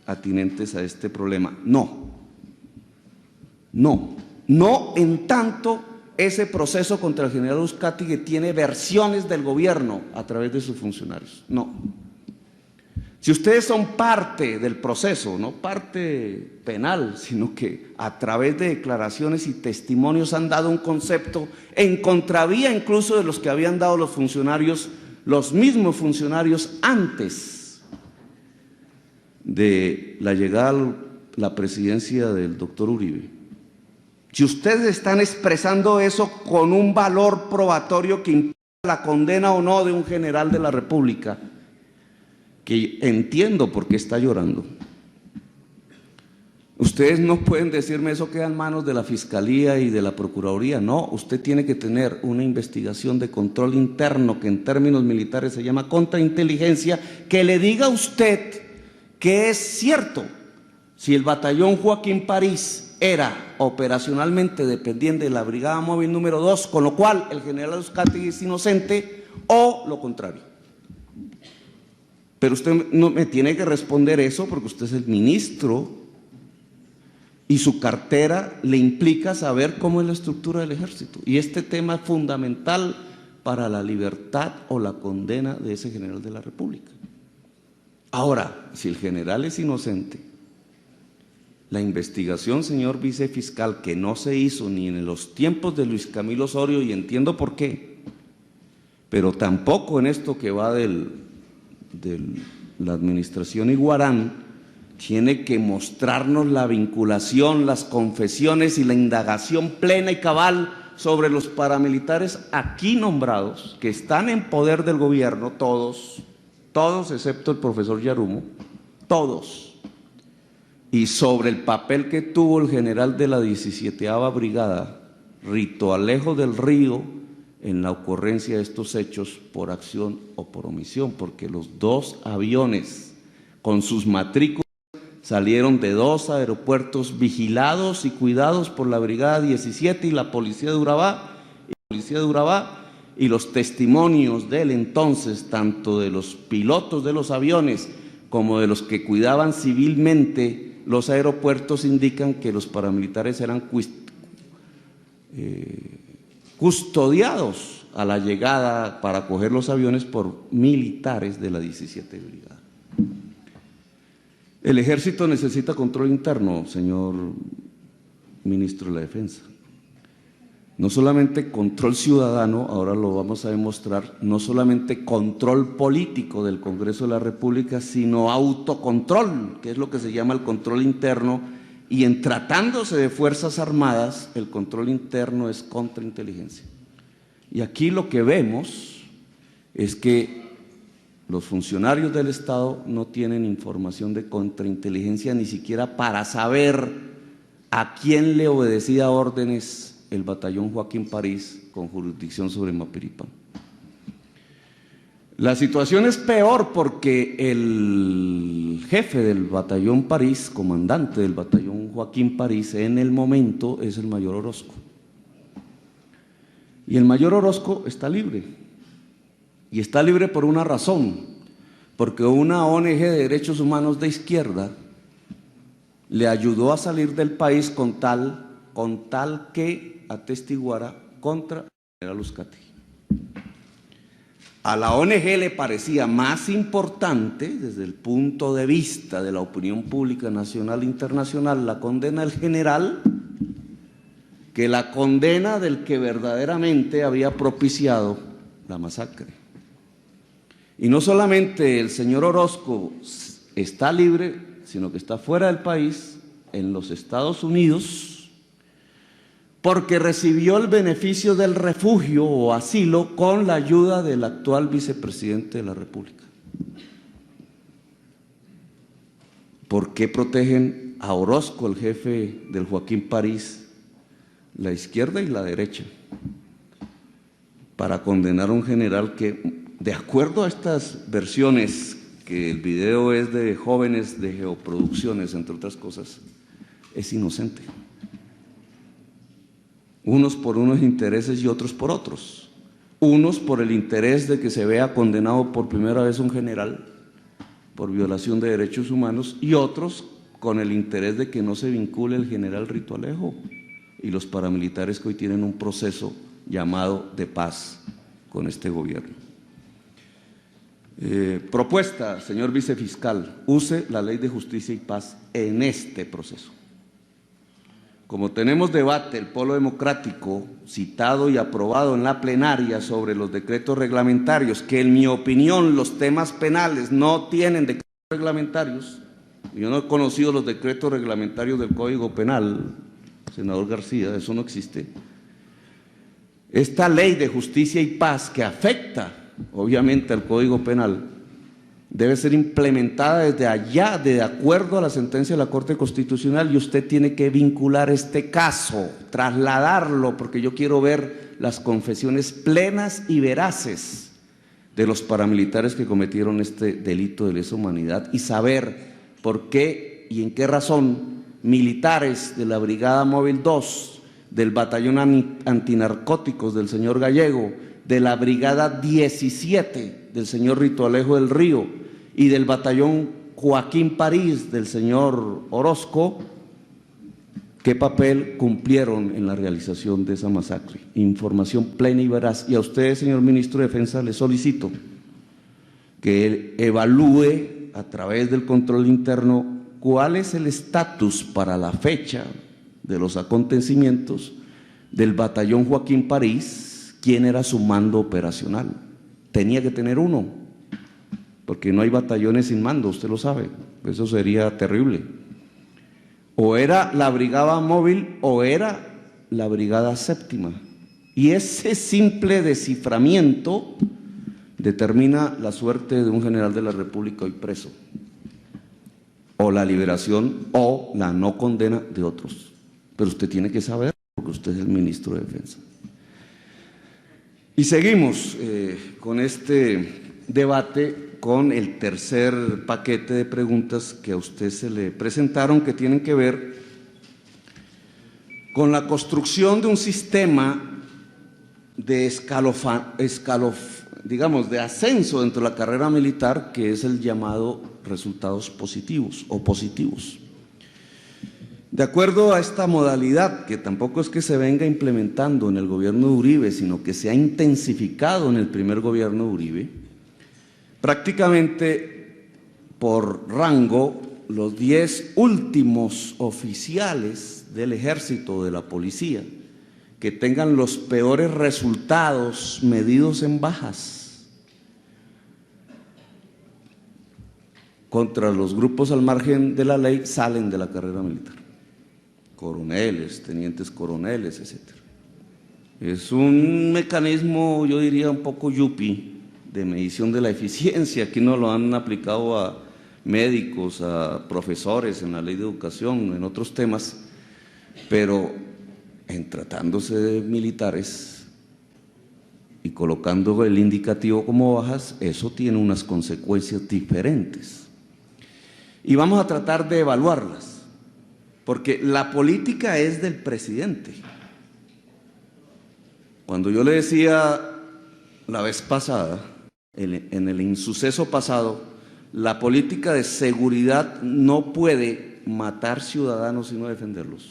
atinentes a este problema. No en tanto ese proceso contra el general Uzcategui tiene versiones del gobierno a través de sus funcionarios. No. Si ustedes son parte del proceso, no parte penal, sino que a través de declaraciones y testimonios han dado un concepto en contravía incluso de los que habían dado los funcionarios, los mismos funcionarios antes de la llegada a la presidencia del doctor Uribe. Si ustedes están expresando eso con un valor probatorio que implica la condena o no de un general de la República, que entiendo por qué está llorando, ustedes no pueden decirme eso queda en manos de la Fiscalía y de la Procuraduría. No, usted tiene que tener una investigación de control interno que en términos militares se llama contrainteligencia, que le diga a usted que es cierto si el batallón Joaquín París era operacionalmente dependiente de la Brigada Móvil número 2, con lo cual el general Uzcategui es inocente, o lo contrario. Pero usted no me tiene que responder eso porque usted es el ministro y su cartera le implica saber cómo es la estructura del ejército. Y este tema es fundamental para la libertad o la condena de ese general de la República. Ahora, si el general es inocente, la investigación, señor vicefiscal, que no se hizo ni en los tiempos de Luis Camilo Osorio, y entiendo por qué, pero tampoco en esto que va de la administración Iguarán, tiene que mostrarnos la vinculación, las confesiones y la indagación plena y cabal sobre los paramilitares aquí nombrados, que están en poder del gobierno, todos excepto el profesor Yarumo, todos, y sobre el papel que tuvo el general de la 17ª Brigada, Rito Alejo del Río, en la ocurrencia de estos hechos por acción o por omisión, porque los dos aviones con sus matrículas salieron de dos aeropuertos vigilados y cuidados por la Brigada 17 y la Policía de Urabá, y los testimonios del entonces, tanto de los pilotos de los aviones como de los que cuidaban civilmente los aeropuertos, indican que los paramilitares eran custodiados a la llegada para coger los aviones por militares de la 17 Brigada. El ejército necesita control interno, señor ministro de la Defensa. No solamente control ciudadano, ahora lo vamos a demostrar, no solamente control político del Congreso de la República, sino autocontrol, que es lo que se llama el control interno, y en tratándose de Fuerzas Armadas, el control interno es contrainteligencia. Y aquí lo que vemos es que los funcionarios del Estado no tienen información de contrainteligencia ni siquiera para saber a quién le obedecía órdenes el batallón Joaquín París con jurisdicción sobre Mapiripán. La situación es peor porque el jefe del batallón París, comandante del batallón Joaquín París, en el momento es el mayor Orozco. Y el mayor Orozco está libre. Y está libre por una razón, porque una ONG de derechos humanos de izquierda le ayudó a salir del país con tal que atestiguara contra el general Uzcategui. a la ONG le parecía más importante, desde el punto de vista de la opinión pública nacional e internacional, la condena del general, que la condena del que verdaderamente había propiciado la masacre. Y no solamente el señor Orozco está libre, sino que está fuera del país, en los Estados Unidos, porque recibió el beneficio del refugio o asilo con la ayuda del actual vicepresidente de la República. ¿Por qué protegen a Orozco, el jefe del Joaquín París, la izquierda y la derecha, para condenar a un general que, de acuerdo a estas versiones, que el video es de jóvenes de Geoproducciones, entre otras cosas, es inocente? Unos por unos intereses y otros por otros. Unos por el interés de que se vea condenado por primera vez un general por violación de derechos humanos, y otros con el interés de que no se vincule el general Rito Alejo y los paramilitares que hoy tienen un proceso llamado de paz con este gobierno. Propuesta, señor vicefiscal, use la Ley de Justicia y Paz en este proceso. Como tenemos debate, el Polo Democrático, citado y aprobado en la plenaria sobre los decretos reglamentarios, que en mi opinión los temas penales no tienen decretos reglamentarios, yo no he conocido los decretos reglamentarios del Código Penal, senador García, eso no existe. Esta Ley de Justicia y Paz, que afecta obviamente al Código Penal, debe ser implementada desde allá, de acuerdo a la sentencia de la Corte Constitucional, y usted tiene que vincular este caso, trasladarlo, porque yo quiero ver las confesiones plenas y veraces de los paramilitares que cometieron este delito de lesa humanidad y saber por qué y en qué razón militares de la Brigada Móvil 2, del Batallón Antinarcóticos del señor Gallego, de la Brigada 17 del señor Rito Alejo del Río y del Batallón Joaquín París del señor Orozco, qué papel cumplieron en la realización de esa masacre. Información plena y veraz. Y a usted, señor Ministro de Defensa, le solicito que él evalúe a través del control interno cuál es el estatus para la fecha de los acontecimientos del Batallón Joaquín París, quién era su mando operacional. Tenía que tener uno, porque no hay batallones sin mando, usted lo sabe, eso sería terrible. O era la Brigada Móvil o era la Brigada Séptima. Y ese simple desciframiento determina la suerte de un general de la República hoy preso, o la liberación o la no condena de otros. Pero usted tiene que saber, porque usted es el ministro de Defensa. Y seguimos con este debate, con el tercer paquete de preguntas que a usted se le presentaron, que tienen que ver con la construcción de un sistema de digamos, de ascenso dentro de la carrera militar, que es el llamado resultados positivos o positivos. De acuerdo a esta modalidad, que tampoco es que se venga implementando en el gobierno de Uribe, sino que se ha intensificado en el primer gobierno de Uribe, prácticamente por rango, los 10 últimos oficiales del ejército o de la policía que tengan los peores resultados medidos en bajas contra los grupos al margen de la ley salen de la carrera militar. Coroneles, tenientes coroneles, etc. Es un mecanismo, yo diría, un poco yupi de medición de la eficiencia. Aquí no lo han aplicado a médicos, a profesores en la ley de educación, en otros temas, pero en tratándose de militares y colocando el indicativo como bajas, eso tiene unas consecuencias diferentes. Y vamos a tratar de evaluarlas, porque la política es del presidente. Cuando yo le decía la vez pasada, en el insuceso pasado, la política de seguridad no puede matar ciudadanos sino defenderlos.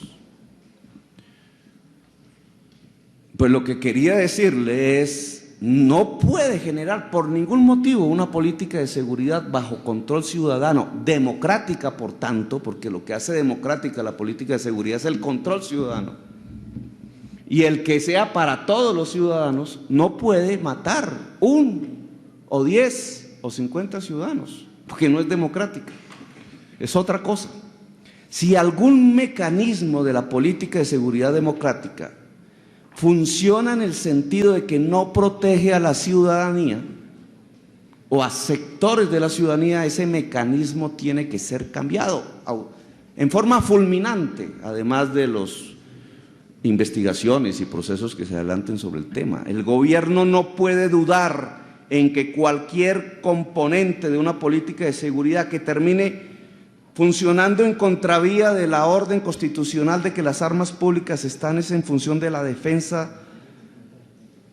Pues lo que quería decirle es, no puede generar por ningún motivo una política de seguridad bajo control ciudadano, democrática por tanto, porque lo que hace democrática la política de seguridad es el control ciudadano. Y el que sea para todos los ciudadanos no puede matar 1 o 10 o 50 ciudadanos, porque no es democrática, es otra cosa. Si algún mecanismo de la política de seguridad democrática funciona en el sentido de que no protege a la ciudadanía o a sectores de la ciudadanía, ese mecanismo tiene que ser cambiado en forma fulminante, además de las investigaciones y procesos que se adelanten sobre el tema. El gobierno no puede dudar en que cualquier componente de una política de seguridad que termine funcionando en contravía de la orden constitucional de que las armas públicas están en función de la defensa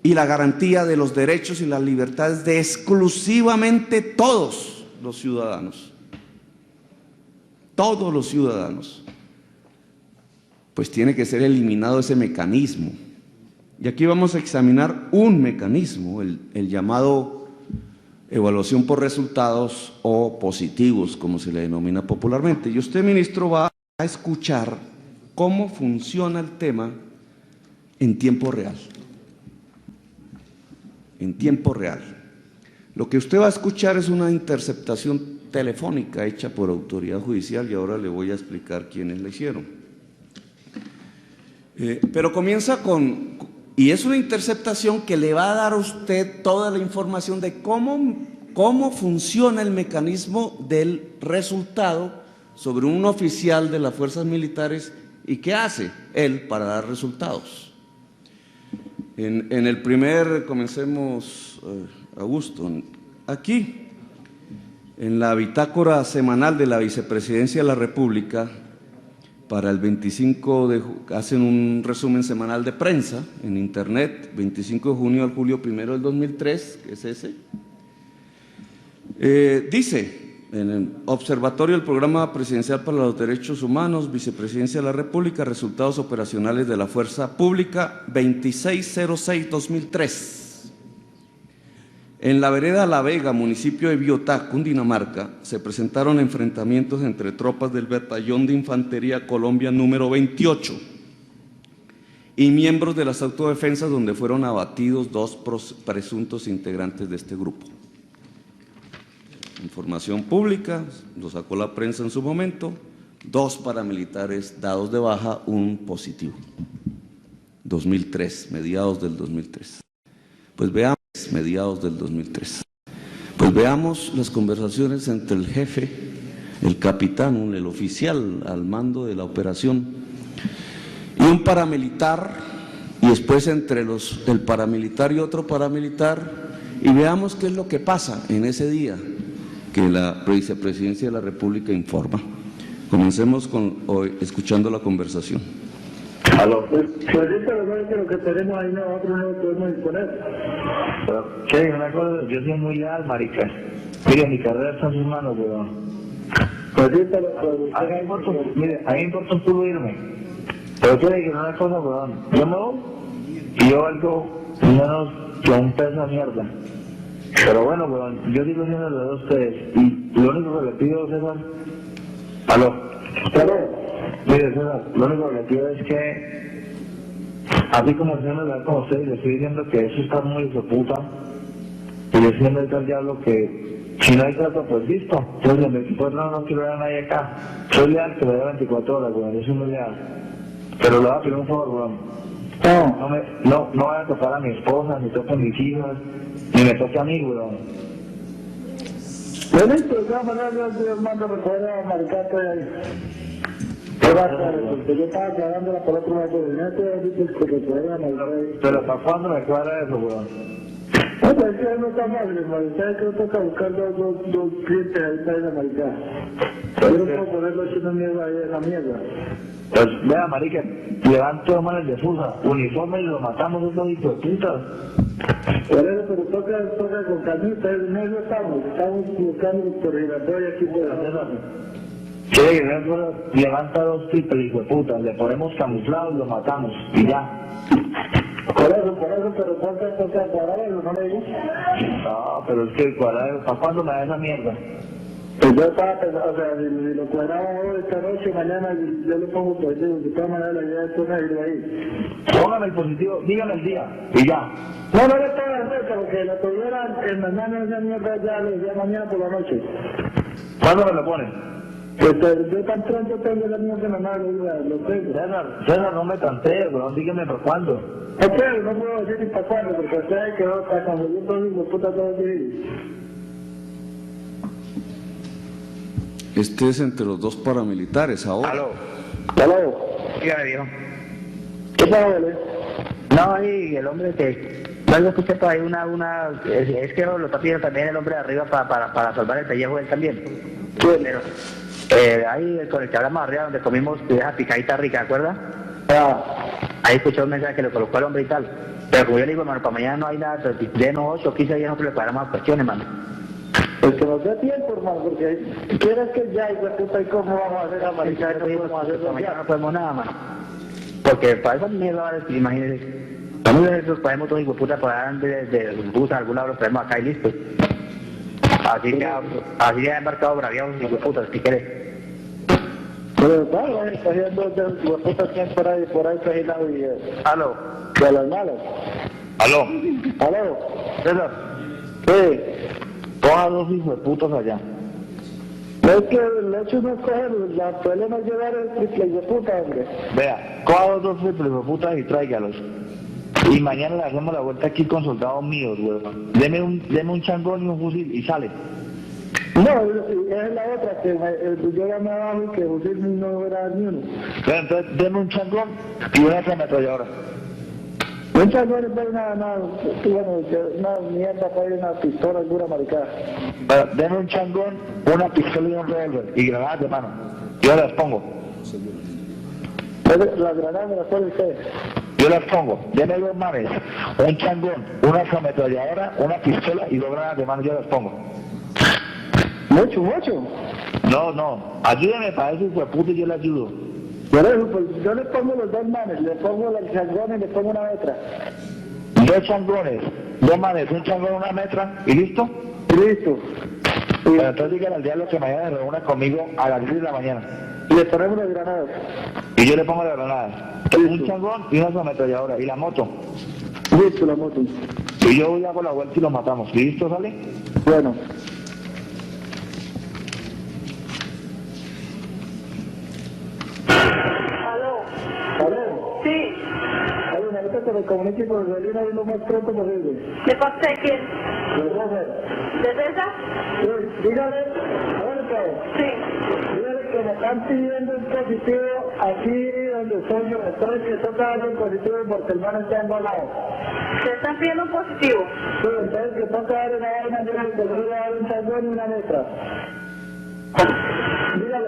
y la garantía de los derechos y las libertades de exclusivamente todos los ciudadanos. Todos los ciudadanos. Pues tiene que ser eliminado ese mecanismo. Y aquí vamos a examinar un mecanismo, el llamado evaluación por resultados o positivos, como se le denomina popularmente. Y usted, ministro, va a escuchar cómo funciona el tema en tiempo real. En tiempo real. Lo que usted va a escuchar es una interceptación telefónica hecha por autoridad judicial y ahora le voy a explicar quiénes la hicieron. Pero comienza y es una interceptación que le va a dar a usted toda la información de cómo funciona el mecanismo del resultado sobre un oficial de las fuerzas militares y qué hace él para dar resultados. En el primer, comencemos, Augusto, aquí, en la bitácora semanal de la Vicepresidencia de la República, para el 25 hacen un resumen semanal de prensa en internet, 25 de junio al julio 1 del 2003, que es ese. Dice, en el Observatorio del Programa Presidencial para los Derechos Humanos, Vicepresidencia de la República, resultados operacionales de la Fuerza Pública, 2606-2003. En la vereda La Vega, municipio de Biotá, Cundinamarca, se presentaron enfrentamientos entre tropas del Batallón de Infantería Colombia número 28 y miembros de las autodefensas, donde fueron abatidos 2 presuntos integrantes de este grupo. Información pública, lo sacó la prensa en su momento, 2 paramilitares dados de baja, 1 positivo. 2003, mediados del 2003. Pues veamos. Mediados del 2003. Pues veamos las conversaciones entre el jefe, el capitán, el oficial al mando de la operación y un paramilitar, y después entre el paramilitar y otro paramilitar, y veamos qué es lo que pasa en ese día que la Vicepresidencia de la República informa. Comencemos escuchando la conversación. Aló. Pues esto lo que tenemos ahí nosotros no podemos disponer. Pero, che, una cosa, yo soy muy leal, marica. Mire, mi carrera está en sus manos, weón. Pues sí, pero a mí me importa un culo irme. Pero quiero decir una cosa, weón. Yo me voy y yo valgo menos que un peso de mierda. Pero bueno, weón, yo sigo siendo de ustedes. Y lo único que le pido, César... Aló. Mire, César, lo único que le pido es que, así como el señor me con usted, le estoy diciendo que eso está muy hijo puta, y le estoy diciendo al diablo que si no hay trato, pues listo. Entonces, en 24 horas no quiero ver a nadie acá. Soy leal, que me da 24 horas, weón, yo soy muy leal. Pero le voy a pedir un favor, weón. No voy a tocar a mi esposa, ni toque a mis hijas, ni me toque a mí, weón. Bueno, de todas maneras, yo mando a recoger a Maricato de ahí. Yo estaba aclarándola por otro lado, pero ¿para cuándo me cuadra eso, weón? No, pues es que no está mal, hermano. ¿Sabes que no toca buscar dos clientes ahí para ir a Maricá? Yo no puedo ponerlo hecho una mierda ahí en la mierda. Pues vea, marica, levanto las manos de fusa, uniforme y lo matamos esos hijos de putas. Por eso, pero toca con calmita, en eso estamos buscando los corrigatorios aquí por la zona. Quiere que nosotros levanta 2 triples, hijo de puta, le ponemos camuflados y lo matamos, y ya. Por eso, pero ponte al cuadrado, ¿no le dije? No, pero es que el cuadrado, ¿para cuándo me da esa mierda? Pues yo estaba pensando, o sea, si lo cuadraba hoy, esta noche, mañana, yo le pongo positivo, de todas maneras la idea es ponerlo ahí. Póngame el positivo, dígame el día, y ya. No le puedo hacer, pero que lo tuvieran en mañana esa mierda ya, el día mañana por la noche. ¿Cuándo me lo ponen? Pues yo tan pronto tengo la mierda en la mano, lo tengo. César, no me tantees, bro, dígame por cuándo. Ok, no puedo decir ni para cuándo, porque usted quedó hasta cuando yo todo el puta todo el día. Este es entre los dos paramilitares ahora. Aló. Dígame, viejo. ¿Qué pasa, bebé? No, ahí el hombre que... No, escuché por ahí es que lo está pidiendo también el hombre de arriba para salvar el pellejo él también. Sí. Pero, ahí con el que hablamos arriba donde comimos esa picadita rica, ¿de acuerdo? Ahí escuché un mensaje que le colocó el hombre y tal. Pero como yo le digo, hermano, para mañana no hay nada, pero denos 8 o 15 días nosotros le cuadramos las cuestiones, hermano. Pues que nos dé tiempo, hermano, porque si quieres que ya, hijo de puta, ¿y cómo vamos a hacer la marica? Mañana no podemos nada, mano. Porque para esa mierda, imagínense. Vamos a ver si nos podemos todos hijo de puta para de bus a algún lado, los traemos acá y listo. Así ya ha embarcado braviados hijo de puta, si quieres. Pero claro, está haciendo de puta por ahí trajinado y... Aló. De las malas. Aló. César. Sí. Coja dos hijos de putos allá. Es que el hecho no es cogerlo, el problema es llevar el triple de puta, hombre. Vea, coja dos triples de putas y tráigalos. Y mañana le hacemos la vuelta aquí con soldados míos, weón. Deme un changón y un fusil y sale. No, es la otra, que yo llamé abajo y que fusil no era ni uno. Pero entonces, deme un changón y una ametralladora. Un changón es una mierda para ir una pistola, alguna maricada. Pero deme un changón, una pistola y un revólver y granadas de mano. Yo las pongo. Las granadas me las pone usted. Yo las pongo. Deme dos manes, un changón, una ametralladora, una pistola y 2 granadas de mano. Yo las pongo. Mucho. No. Ayúdeme para eso, hijo de puta, y yo le ayudo. Por eso, pues yo le pongo los 2 manes, le pongo el changón y le pongo una metra. 2 changones, 2 manes, un changón, una metra, ¿y listo? Listo. Pero entonces dígale al diablo que mañana se reúna conmigo a las 10 de la mañana. Y le ponemos las granadas. Y yo le pongo las granadas. Un changón y una ametralladora. ¿Y la moto? Listo, la moto. Y yo voy a hago la vuelta y lo matamos. ¿Listo, sale? Bueno. Sí. Hay una vez que me comunique con el Belina y lo más pronto posible. ¿De parte de quién? ¿De César? ¿De César? Sí, dígale, Sí. Dígale que me están pidiendo un positivo aquí donde estoy yo. Estoy que toca darle un positivo porque el man está embolado. ¿Te están pidiendo un positivo? Sí, entonces que toca darle una vaina, yo le voy a dar un changón y una letra. Dígale.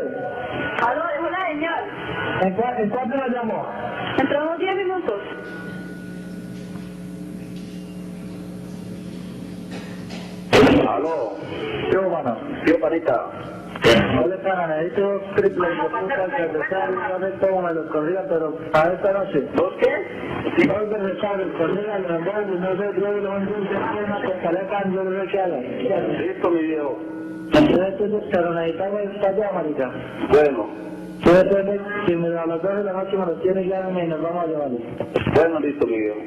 Aló, dejo la señal. ¿En cuánto la llamo? Entre unos 10 minutos. Aló. Yo, mano. Yo, panita. No le pagan, necesito triple de puta que resabe, no sé cómo me los corría, pero para esta noche. ¿Por qué? No me resabe, corría el rembol, no sé, yo lo vendí un tema que calecan, yo no sé qué haga. Listo, mi viejo. Entonces, pero necesitamos esta allá, marica. Bueno. Si me a las 2 de la noche me los tiene, llámame y nos vamos a llevarlos. Bueno, listo, mi viejo.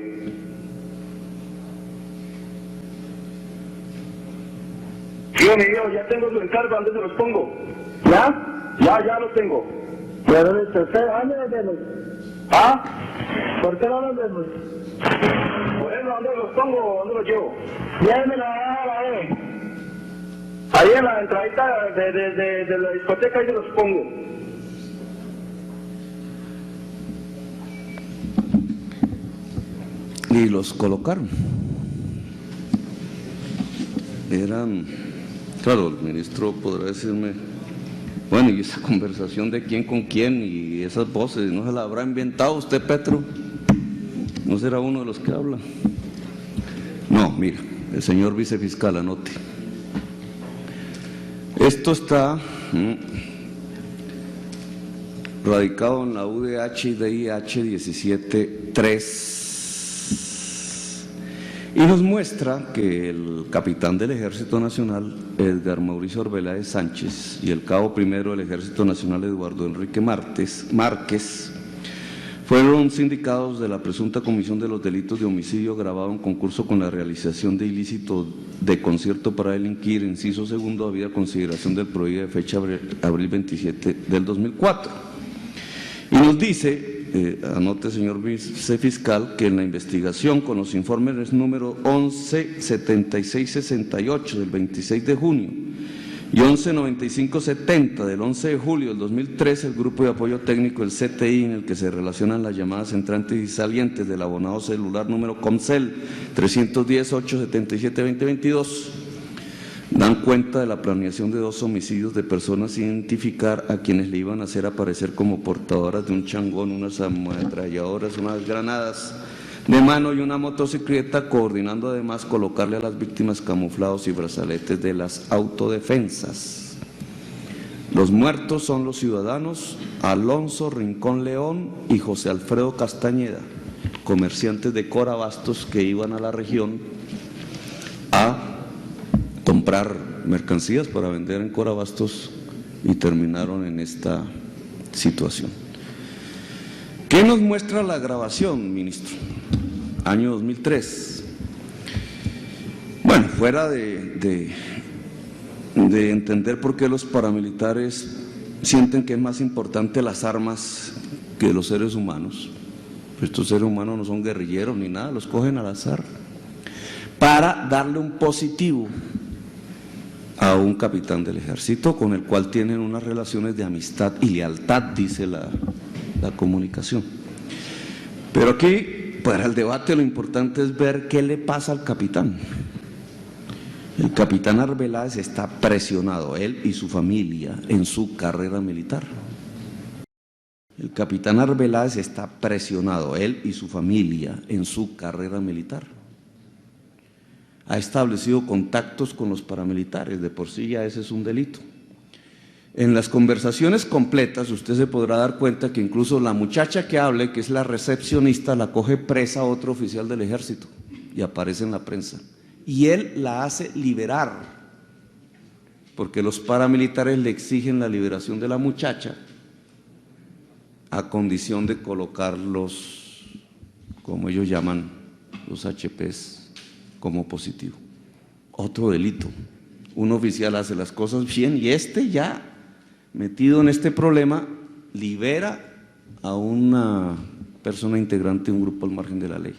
Yo, mi viejo, ya tengo su encargo, ¿dónde se los pongo? ¿Ya? Ya los tengo. Pero listo, ¿dónde los vemos? ¿Ah? ¿Por qué no los vemos? Bueno, ¿dónde los pongo? ¿Dónde los llevo? Lléveme la baja, Ahí en la entradita de la discoteca, ahí se los pongo. Y los colocaron. Eran, claro, el ministro podrá decirme, bueno, y esa conversación de quién con quién y esas voces, ¿no se la habrá inventado usted, Petro? ¿No será uno de los que habla? No, mira, el señor vicefiscal, anote. Esto está radicado en la UDH y DIH 17.3 Y nos muestra que el capitán del Ejército Nacional, Edgar-Mauricio Arbeláez Sánchez, y el cabo primero del Ejército Nacional, Eduardo Enrique Márquez, fueron sindicados de la presunta comisión de los delitos de homicidio agravado en concurso con la realización de ilícito de concierto para delinquir, inciso segundo, habida consideración del prohíbe de fecha abril 27 del 2004. Y nos dice, anote señor vicefiscal, que en la investigación con los informes número 117668 del 26 de junio y 119570 del 11 de julio del 2013, el Grupo de Apoyo Técnico, el CTI, en el que se relacionan las llamadas entrantes y salientes del abonado celular número Comcel 310-877-2022, dan cuenta de la planeación de 2 homicidios de personas sin identificar a quienes le iban a hacer aparecer como portadoras de un changón, unas ametralladoras, unas granadas de mano y una motocicleta, coordinando además colocarle a las víctimas camuflados y brazaletes de las autodefensas. Los muertos son los ciudadanos Alonso Rincón León y José Alfredo Castañeda, comerciantes de Corabastos que iban a la región a comprar mercancías para vender en Corabastos y terminaron en esta situación. ¿Qué nos muestra la grabación, ministro? Año 2003. Bueno, fuera de entender por qué los paramilitares sienten que es más importante las armas que los seres humanos. Estos seres humanos no son guerrilleros ni nada, los cogen al azar para darle un positivo a un capitán del ejército con el cual tienen unas relaciones de amistad y lealtad, dice la comunicación. Pero aquí, para el debate, lo importante es ver qué le pasa al capitán. El capitán Arbeláez está presionado, él y su familia, en su carrera militar. El capitán Arbeláez está presionado, él y su familia, en su carrera militar. Ha establecido contactos con los paramilitares, de por sí ya ese es un delito. En las conversaciones completas usted se podrá dar cuenta que incluso la muchacha que hable, que es la recepcionista, la coge presa a otro oficial del ejército y aparece en la prensa. Y él la hace liberar, porque los paramilitares le exigen la liberación de la muchacha a condición de colocar los, como ellos llaman, los HPs como positivo. Otro delito. Un oficial hace las cosas bien y ya metido en este problema libera a una persona integrante de un grupo al margen de la ley.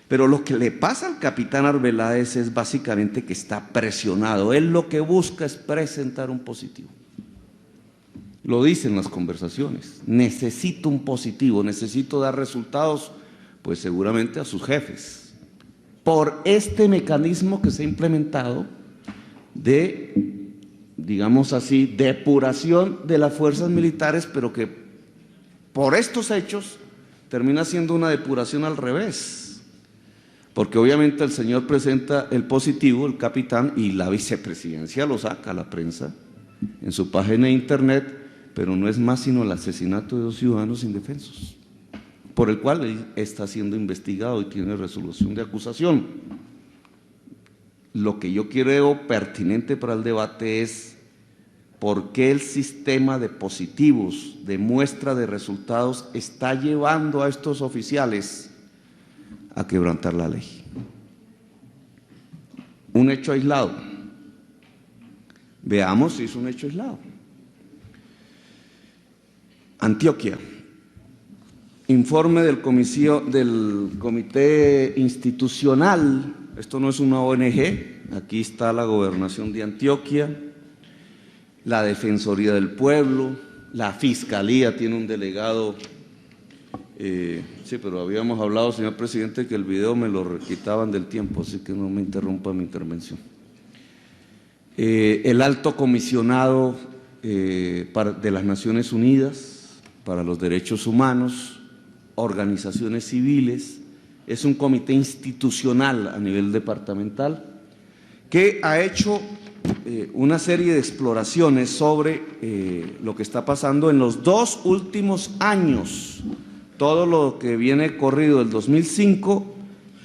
Pero lo que le pasa al capitán Arbeláez es básicamente que está presionado. Él lo que busca es presentar un positivo. Lo dice en las conversaciones. Necesito un positivo, necesito dar resultados, pues seguramente a sus jefes, por este mecanismo que se ha implementado de, digamos así, depuración de las fuerzas militares, pero que por estos hechos termina siendo una depuración al revés, porque obviamente el señor presenta el positivo, el capitán, y la vicepresidencia lo saca a la prensa en su página de internet, pero no es más sino el asesinato de 2 ciudadanos indefensos, por el cual él está siendo investigado y tiene resolución de acusación. Lo que yo creo pertinente para el debate es por qué el sistema de positivos, de muestra de resultados, está llevando a estos oficiales a quebrantar la ley. Un hecho aislado. Veamos si es un hecho aislado. Antioquia. Informe del Comité Institucional, esto no es una ONG, aquí está la Gobernación de Antioquia, la Defensoría del Pueblo, la Fiscalía tiene un delegado, sí, pero habíamos hablado, señor presidente, que el video me lo quitaban del tiempo, así que no me interrumpa mi intervención. El Alto Comisionado de las Naciones Unidas para los Derechos Humanos, organizaciones civiles, es un comité institucional a nivel departamental que ha hecho una serie de exploraciones sobre lo que está pasando en los 2 últimos años, todo lo que viene corrido del 2005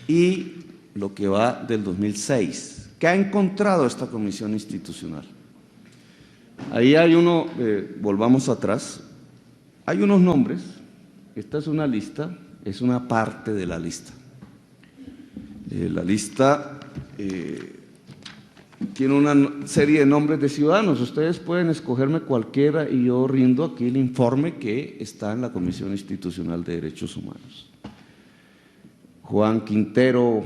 y lo que va del 2006. ¿Qué ha encontrado esta comisión institucional? Ahí hay volvamos atrás, hay unos nombres, esta es una lista, es una parte de la lista. La lista tiene una serie de nombres de ciudadanos, ustedes pueden escogerme cualquiera y yo rindo aquí el informe que está en la Comisión Institucional de Derechos Humanos. Juan Quintero,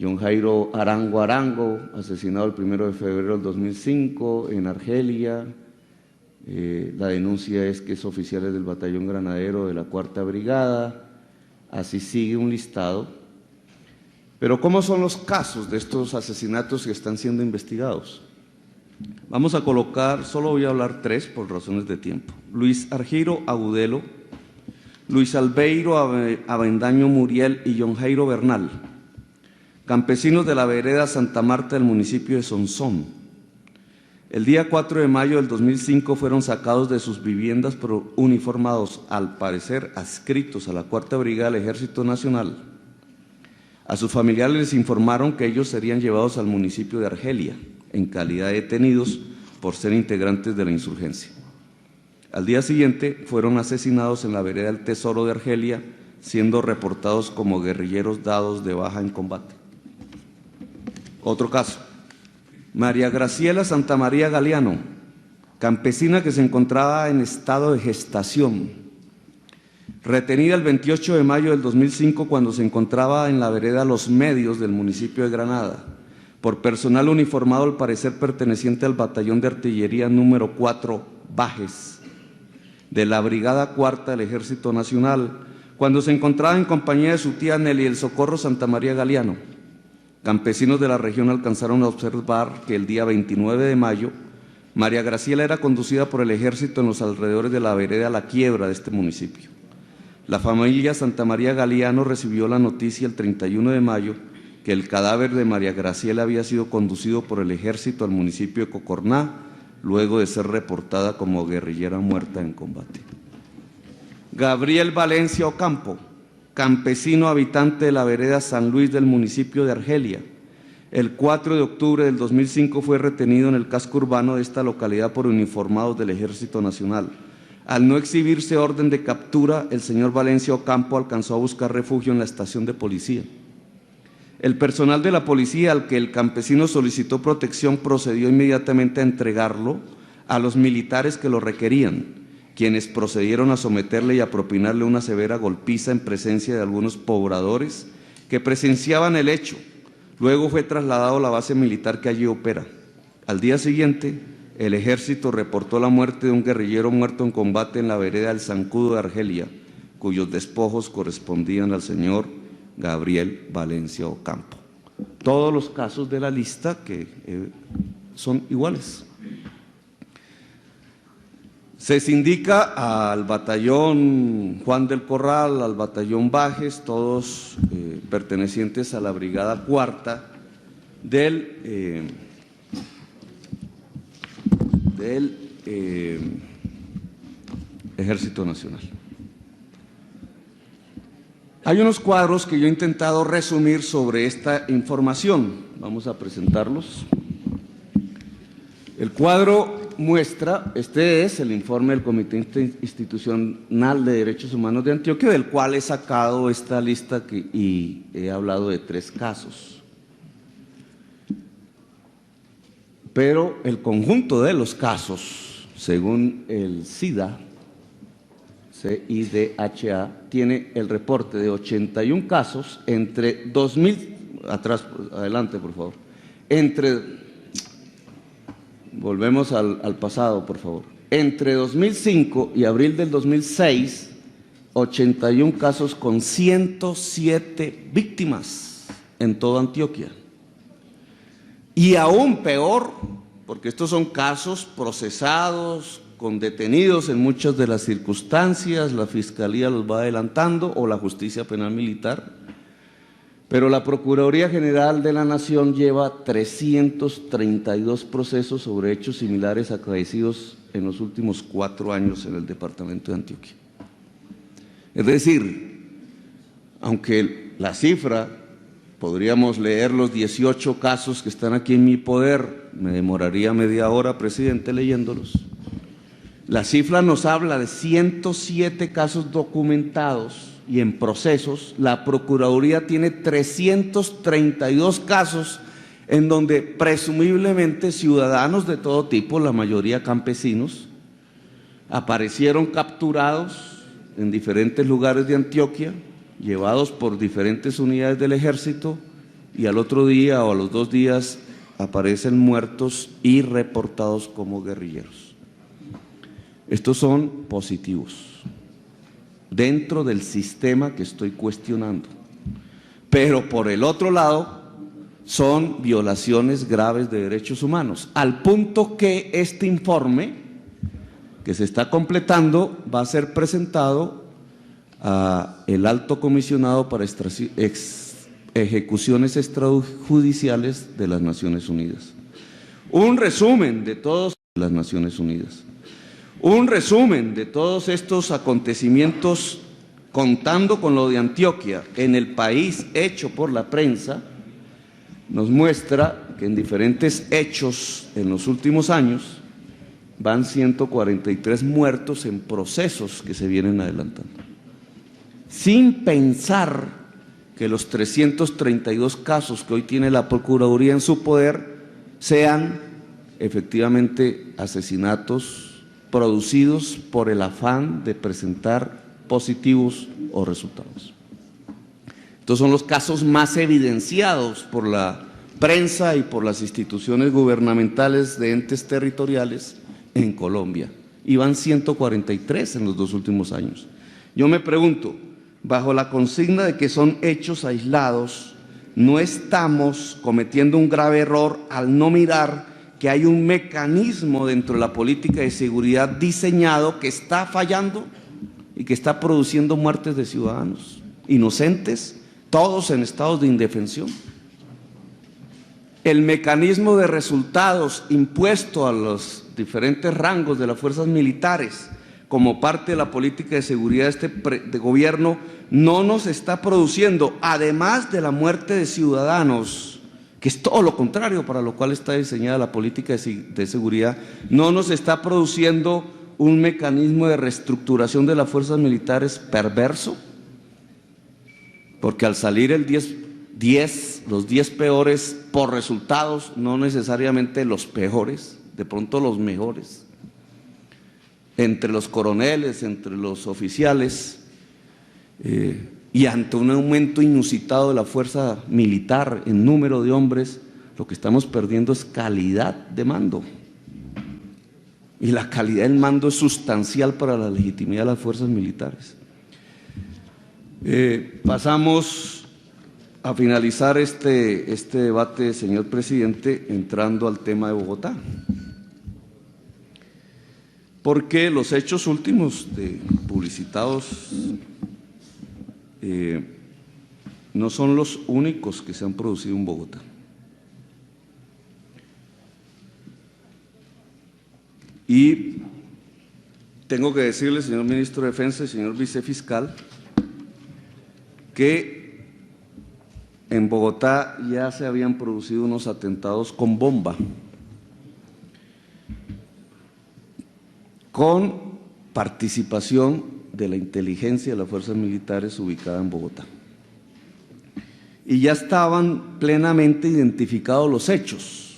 John Jairo Arango, asesinado el 1 de febrero del 2005 en Argelia. La denuncia es que es oficiales del Batallón Granadero de la 4ª Brigada. Así sigue un listado. Pero ¿cómo son los casos de estos asesinatos que están siendo investigados? Vamos a colocar, solo voy a hablar 3 por razones de tiempo. Luis Argiro Agudelo, Luis Albeiro Avendaño Muriel y John Jairo Bernal, campesinos de la vereda Santa Marta del municipio de Sonsón. El día 4 de mayo del 2005 fueron sacados de sus viviendas por uniformados, al parecer adscritos a la 4ª Brigada del Ejército Nacional. A sus familiares les informaron que ellos serían llevados al municipio de Argelia, en calidad de detenidos por ser integrantes de la insurgencia. Al día siguiente fueron asesinados en la vereda del Tesoro de Argelia, siendo reportados como guerrilleros dados de baja en combate. Otro caso, María Graciela Santamaría Galeano, campesina que se encontraba en estado de gestación, retenida el 28 de mayo del 2005 cuando se encontraba en la vereda Los Medios del municipio de Granada, por personal uniformado al parecer perteneciente al batallón de artillería número 4 Bajes, de la Brigada 4ª del Ejército Nacional, cuando se encontraba en compañía de su tía Nelly el Socorro Santamaría Galeano. Campesinos de la región alcanzaron a observar que el día 29 de mayo, María Graciela era conducida por el ejército en los alrededores de la vereda La Quiebra de este municipio. La familia Santamaría Galeano recibió la noticia el 31 de mayo que el cadáver de María Graciela había sido conducido por el ejército al municipio de Cocorná, luego de ser reportada como guerrillera muerta en combate. Gabriel Valencia Ocampo, campesino habitante de la vereda San Luis del municipio de Argelia. El 4 de octubre del 2005 fue retenido en el casco urbano de esta localidad por uniformados del Ejército Nacional. Al no exhibirse orden de captura, el señor Valencia Ocampo alcanzó a buscar refugio en la estación de policía. El personal de la policía al que el campesino solicitó protección procedió inmediatamente a entregarlo a los militares que lo requerían, quienes procedieron a someterle y a propinarle una severa golpiza en presencia de algunos pobladores que presenciaban el hecho. Luego fue trasladado a la base militar que allí opera. Al día siguiente, el ejército reportó la muerte de un guerrillero muerto en combate en la vereda del Zancudo de Argelia, cuyos despojos correspondían al señor Gabriel Valencia Ocampo. Todos los casos de la lista que son iguales. Se sindica al batallón Juan del Corral, al batallón Bajes, todos pertenecientes a la Brigada 4ª del Ejército Nacional. Hay unos cuadros que yo he intentado resumir sobre esta información. Vamos a presentarlos. El cuadro muestra, este es el informe del Comité Institucional de Derechos Humanos de Antioquia, del cual he sacado esta lista y he hablado de 3 casos. Pero el conjunto de los casos, según el CIDHA, tiene el reporte de 81 casos entre 2000, adelante por favor, volvemos al pasado por favor, entre 2005 y abril del 2006, 81 casos con 107 víctimas en toda Antioquia. Y aún peor, porque estos son casos procesados, con detenidos en muchas de las circunstancias, la Fiscalía los va adelantando o la Justicia Penal Militar, pero la Procuraduría General de la Nación lleva 332 procesos sobre hechos similares acaecidos en los últimos 4 años en el departamento de Antioquia. Es decir, aunque la cifra podríamos leer los 18 casos que están aquí en mi poder, me demoraría media hora, presidente, leyéndolos. La cifra nos habla de 107 casos documentados y en procesos. La Procuraduría tiene 332 casos en donde presumiblemente ciudadanos de todo tipo, la mayoría campesinos, aparecieron capturados en diferentes lugares de Antioquia, llevados por diferentes unidades del ejército y al otro día o a los 2 días aparecen muertos y reportados como guerrilleros. Estos son positivos dentro del sistema que estoy cuestionando, pero por el otro lado son violaciones graves de derechos humanos, al punto que este informe que se está completando va a ser presentado el Alto Comisionado para Ejecuciones Extrajudiciales de las Naciones Unidas. Un resumen de todas las Naciones Unidas. Un resumen de todos estos acontecimientos, contando con lo de Antioquia, en el país hecho por la prensa, nos muestra que en diferentes hechos en los últimos años van 143 muertos en procesos que se vienen adelantando. Sin pensar que los 332 casos que hoy tiene la Procuraduría en su poder sean efectivamente asesinatos producidos por el afán de presentar positivos o resultados. Estos son los casos más evidenciados por la prensa y por las instituciones gubernamentales de entes territoriales en Colombia, y van 143 en los 2 últimos años. Yo me pregunto, bajo la consigna de que son hechos aislados, ¿no estamos cometiendo un grave error al no mirar que hay un mecanismo dentro de la política de seguridad diseñado que está fallando y que está produciendo muertes de ciudadanos inocentes, todos en estados de indefensión? El mecanismo de resultados impuesto a los diferentes rangos de las fuerzas militares como parte de la política de seguridad de gobierno no nos está produciendo, además de la muerte de ciudadanos, que es todo lo contrario para lo cual está diseñada la política de seguridad, no nos está produciendo un mecanismo de reestructuración de las fuerzas militares perverso, porque al salir los 10 peores por resultados, no necesariamente los peores, de pronto los mejores, entre los coroneles, entre los oficiales, y ante un aumento inusitado de la fuerza militar en número de hombres, lo que estamos perdiendo es calidad de mando. Y la calidad del mando es sustancial para la legitimidad de las fuerzas militares. Pasamos a finalizar este debate, señor presidente, entrando al tema de Bogotá. Porque los hechos últimos publicitados no son los únicos que se han producido en Bogotá. Y tengo que decirle, señor ministro de Defensa y señor vicefiscal, que en Bogotá ya se habían producido unos atentados con bomba, con participación de la inteligencia de las fuerzas militares ubicada en Bogotá. Y ya estaban plenamente identificados los hechos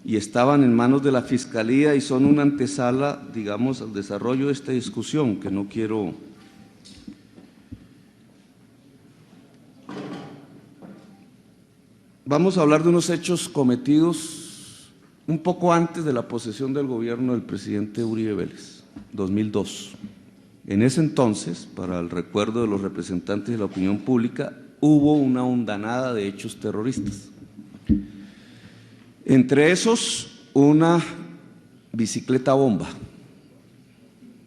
y estaban en manos de la Fiscalía y son una antesala, digamos, al desarrollo de esta discusión que no quiero. Vamos a hablar de unos hechos cometidos un poco antes de la posesión del gobierno del presidente Uribe Vélez, 2002. En ese entonces, para el recuerdo de los representantes de la opinión pública, hubo una hondanada de hechos terroristas. Entre esos, una bicicleta bomba.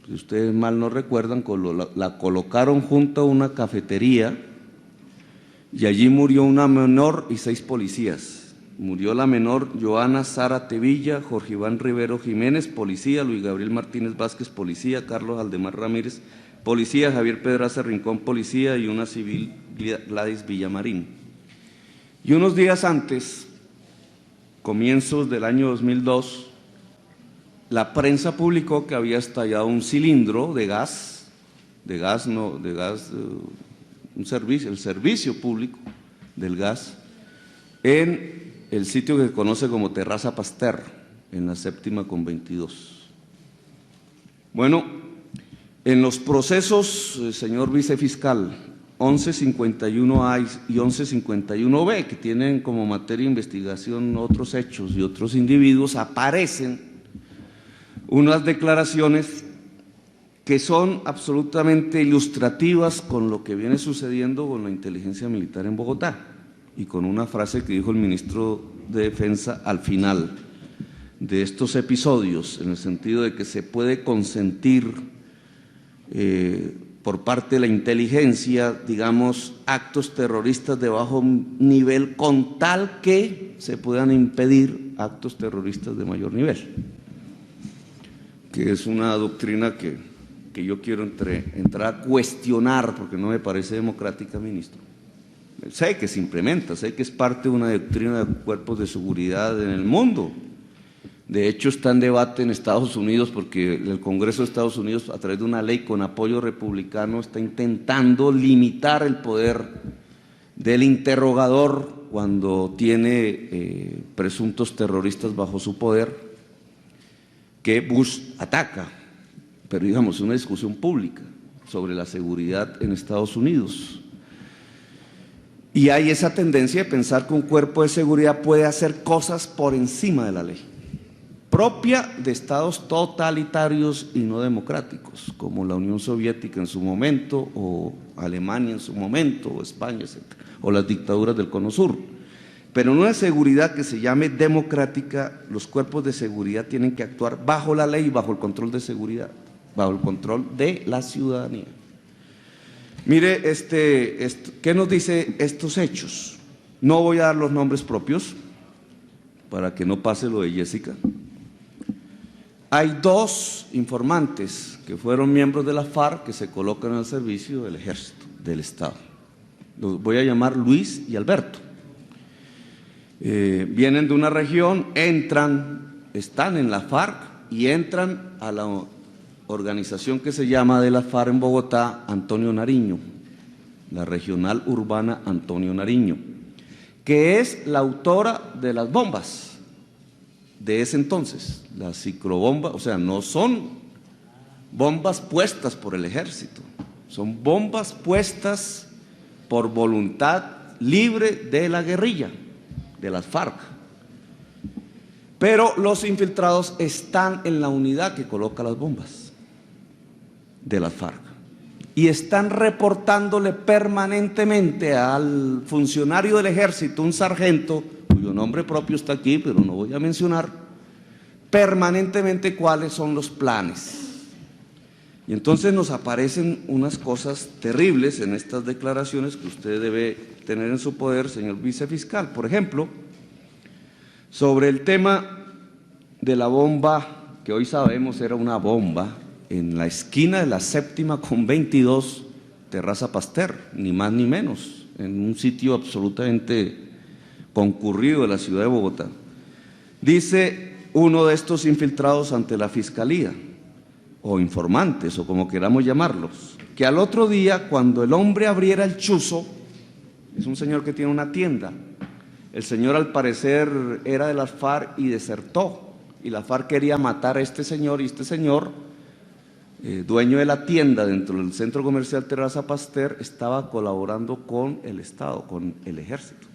Si ustedes mal no recuerdan, la colocaron junto a una cafetería y allí murió una menor y 6 policías. Murió la menor Joana Sara Tevilla, Jorge Iván Rivero Jiménez, policía, Luis Gabriel Martínez Vázquez, policía, Carlos Aldemar Ramírez, policía, Javier Pedraza Rincón, policía, y una civil, Gladys Villamarín. Y unos días antes, comienzos del año 2002, la prensa publicó que había estallado un cilindro de gas, el servicio público del gas, en el sitio que se conoce como Terraza Pasteur, en la 7ª con 22. Bueno, en los procesos, señor vicefiscal, 1151A y 1151B, que tienen como materia de investigación otros hechos y otros individuos, aparecen unas declaraciones que son absolutamente ilustrativas con lo que viene sucediendo con la inteligencia militar en Bogotá y con una frase que dijo el ministro de Defensa al final de estos episodios, en el sentido de que se puede consentir por parte de la inteligencia, digamos, actos terroristas de bajo nivel con tal que se puedan impedir actos terroristas de mayor nivel, que es una doctrina que yo quiero entrar a cuestionar porque no me parece democrática, ministro. Sé que se implementa, sé que es parte de una doctrina de cuerpos de seguridad en el mundo. De hecho, está en debate en Estados Unidos porque el Congreso de Estados Unidos, a través de una ley con apoyo republicano, está intentando limitar el poder del interrogador cuando tiene presuntos terroristas bajo su poder, que Bush ataca. Pero digamos, una discusión pública sobre la seguridad en Estados Unidos. Y hay esa tendencia de pensar que un cuerpo de seguridad puede hacer cosas por encima de la ley, propia de estados totalitarios y no democráticos, como la Unión Soviética en su momento, o Alemania en su momento, o España, etc., o las dictaduras del Cono Sur. Pero en una seguridad que se llame democrática, los cuerpos de seguridad tienen que actuar bajo la ley y bajo el control de seguridad, bajo el control de la ciudadanía. Mire, ¿qué nos dice estos hechos? No voy a dar los nombres propios para que no pase lo de Jessica. Hay 2 informantes que fueron miembros de la FARC que se colocan al servicio del Ejército, del Estado. Los voy a llamar Luis y Alberto. Vienen de una región, están en la FARC y entran a la organización que se llama de la FARC en Bogotá, Antonio Nariño, la regional urbana Antonio Nariño, que es la autora de las bombas de ese entonces, las ciclobombas. O sea, no son bombas puestas por el ejército, son bombas puestas por voluntad libre de la guerrilla, de las FARC. Pero los infiltrados están en la unidad que coloca las bombas de las FARC y están reportándole permanentemente al funcionario del ejército, un sargento, cuyo nombre propio está aquí, pero no voy a mencionar, permanentemente cuáles son los planes. Y entonces nos aparecen unas cosas terribles en estas declaraciones que usted debe tener en su poder, señor vicefiscal. Por ejemplo, sobre el tema de la bomba, que hoy sabemos era una bomba, en la esquina de la 7ª con 22, Terraza Pasteur, ni más ni menos, en un sitio absolutamente concurrido de la ciudad de Bogotá. Dice uno de estos infiltrados ante la fiscalía, o informantes, o como queramos llamarlos, que al otro día, cuando el hombre abriera el chuzo, es un señor que tiene una tienda, el señor al parecer era de las FARC y desertó, y la FARC quería matar a este señor, y este señor, dueño de la tienda dentro del centro comercial Terraza Pasteur, estaba colaborando con el Estado, con el ejército.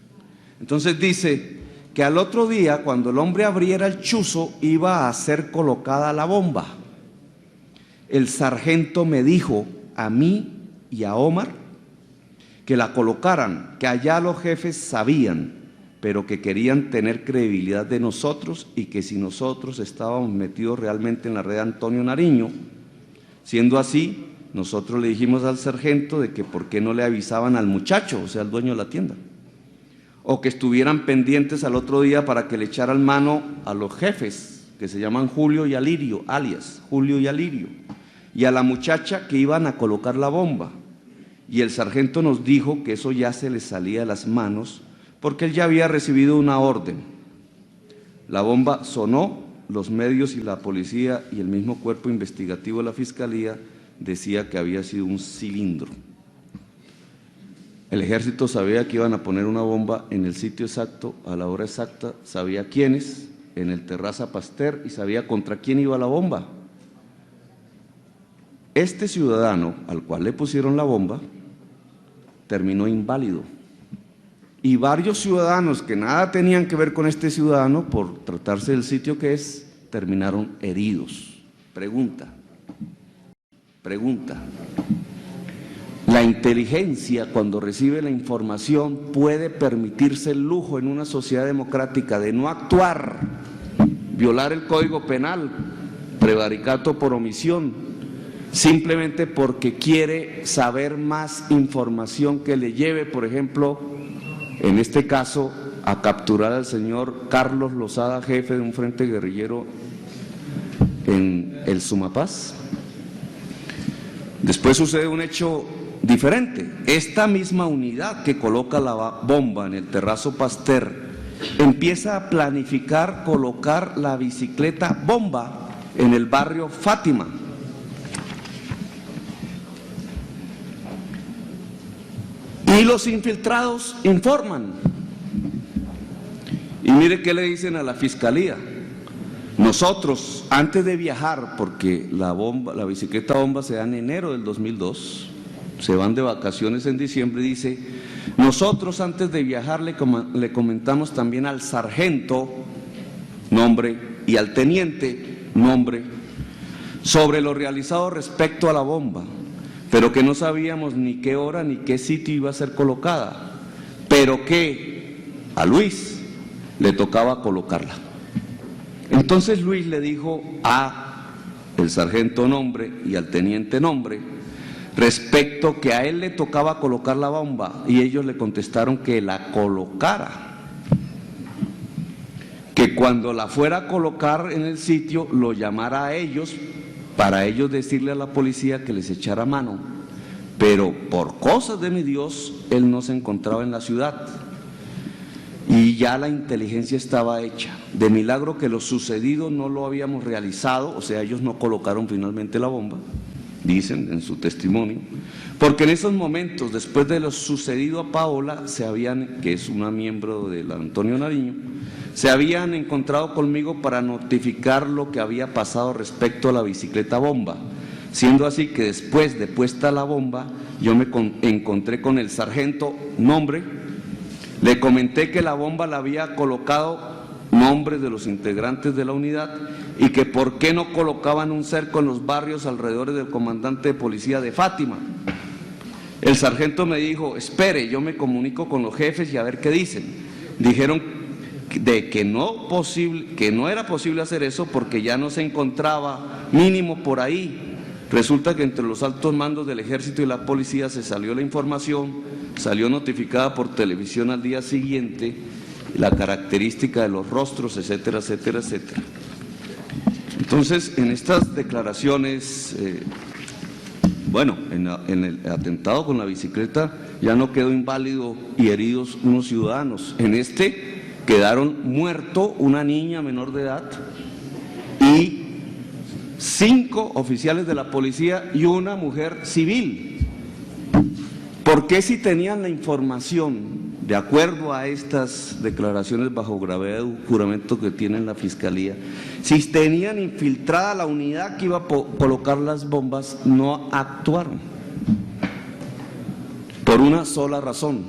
Entonces dice que al otro día, cuando el hombre abriera el chuzo, iba a ser colocada la bomba. El sargento me dijo a mí y a Omar que la colocaran, que allá los jefes sabían, pero que querían tener credibilidad de nosotros y que si nosotros estábamos metidos realmente en la red de Antonio Nariño. Siendo así, nosotros le dijimos al sargento de que por qué no le avisaban al muchacho, o sea, al dueño de la tienda, o que estuvieran pendientes al otro día para que le echaran mano a los jefes, que se llaman Julio y Alirio, alias Julio y Alirio, y a la muchacha que iban a colocar la bomba. Y el sargento nos dijo que eso ya se les salía de las manos, porque él ya había recibido una orden. La bomba sonó, los medios y la policía y el mismo cuerpo investigativo de la Fiscalía decía que había sido un cilindro. El ejército sabía que iban a poner una bomba en el sitio exacto, a la hora exacta, sabía quiénes, en el Terraza Pasteur, y sabía contra quién iba la bomba. Este ciudadano al cual le pusieron la bomba terminó inválido. Y varios ciudadanos que nada tenían que ver con este ciudadano, por tratarse del sitio que es, terminaron heridos. Pregunta. ¿La inteligencia, cuando recibe la información, puede permitirse el lujo en una sociedad democrática de no actuar, violar el Código Penal, prevaricato por omisión, simplemente porque quiere saber más información que le lleve, por ejemplo, en este caso, a capturar al señor Carlos Lozada, jefe de un frente guerrillero en el Sumapaz? Después sucede un hecho diferente. Esta misma unidad que coloca la bomba en el Terraza Pasteur empieza a planificar colocar la bicicleta bomba en el barrio Fátima. Y los infiltrados informan. Y mire qué le dicen a la Fiscalía. Nosotros, antes de viajar, porque la bicicleta bomba se da en enero del 2002, se van de vacaciones en diciembre, dice, nosotros antes de viajar le comentamos también al sargento, nombre, y al teniente, nombre, sobre lo realizado respecto a la bomba, pero que no sabíamos ni qué hora ni qué sitio iba a ser colocada, pero que a Luis le tocaba colocarla. Entonces Luis le dijo a el sargento nombre y al teniente nombre respecto que a él le tocaba colocar la bomba, y ellos le contestaron que la colocara, que cuando la fuera a colocar en el sitio lo llamara a ellos para ellos decirle a la policía que les echara mano, pero por cosas de mi Dios él no se encontraba en la ciudad y ya la inteligencia estaba hecha. De milagro que lo sucedido no lo habíamos realizado, o sea, ellos no colocaron finalmente la bomba, dicen en su testimonio, porque en esos momentos, después de lo sucedido a Paola, que es una miembro del Antonio Nariño, se habían encontrado conmigo para notificar lo que había pasado respecto a la bicicleta bomba, siendo así que después de puesta la bomba, yo me encontré con el sargento nombre, le comenté que la bomba la había colocado nombres de los integrantes de la unidad y que por qué no colocaban un cerco en los barrios alrededor del comandante de policía de Fátima. El sargento me dijo, espere, yo me comunico con los jefes y a ver qué dicen. Dijeron que no era posible hacer eso porque ya no se encontraba mínimo por ahí. Resulta que entre los altos mandos del ejército y la policía se salió la información, salió notificada por televisión al día siguiente, la característica de los rostros, etcétera, etcétera, etcétera. Entonces, en estas declaraciones, en el atentado con la bicicleta ya no quedó inválido y heridos unos ciudadanos. En este quedaron muertos una niña menor de edad y 5 oficiales de la policía y una mujer civil. ¿Por qué, si tenían la información, de acuerdo a estas declaraciones bajo gravedad de juramento que tiene la Fiscalía, si tenían infiltrada la unidad que iba a colocar las bombas, no actuaron? Por una sola razón: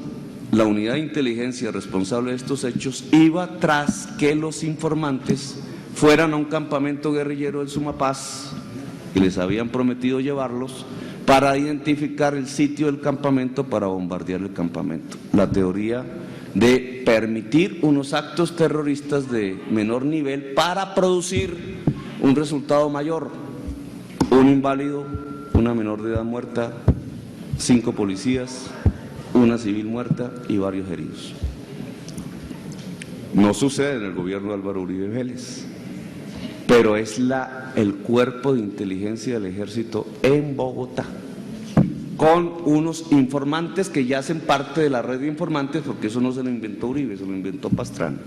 la unidad de inteligencia responsable de estos hechos iba tras que los informantes fueran a un campamento guerrillero del Sumapaz y les habían prometido llevarlos para identificar el sitio del campamento para bombardear el campamento. La teoría de permitir unos actos terroristas de menor nivel para producir un resultado mayor: un inválido, una menor de edad muerta, 5 policías, una civil muerta y varios heridos. No sucede en el gobierno de Álvaro Uribe Vélez, pero es el cuerpo de inteligencia del ejército en Bogotá. con unos informantes que ya hacen parte de la red de informantes, porque eso no se lo inventó Uribe, se lo inventó Pastrana.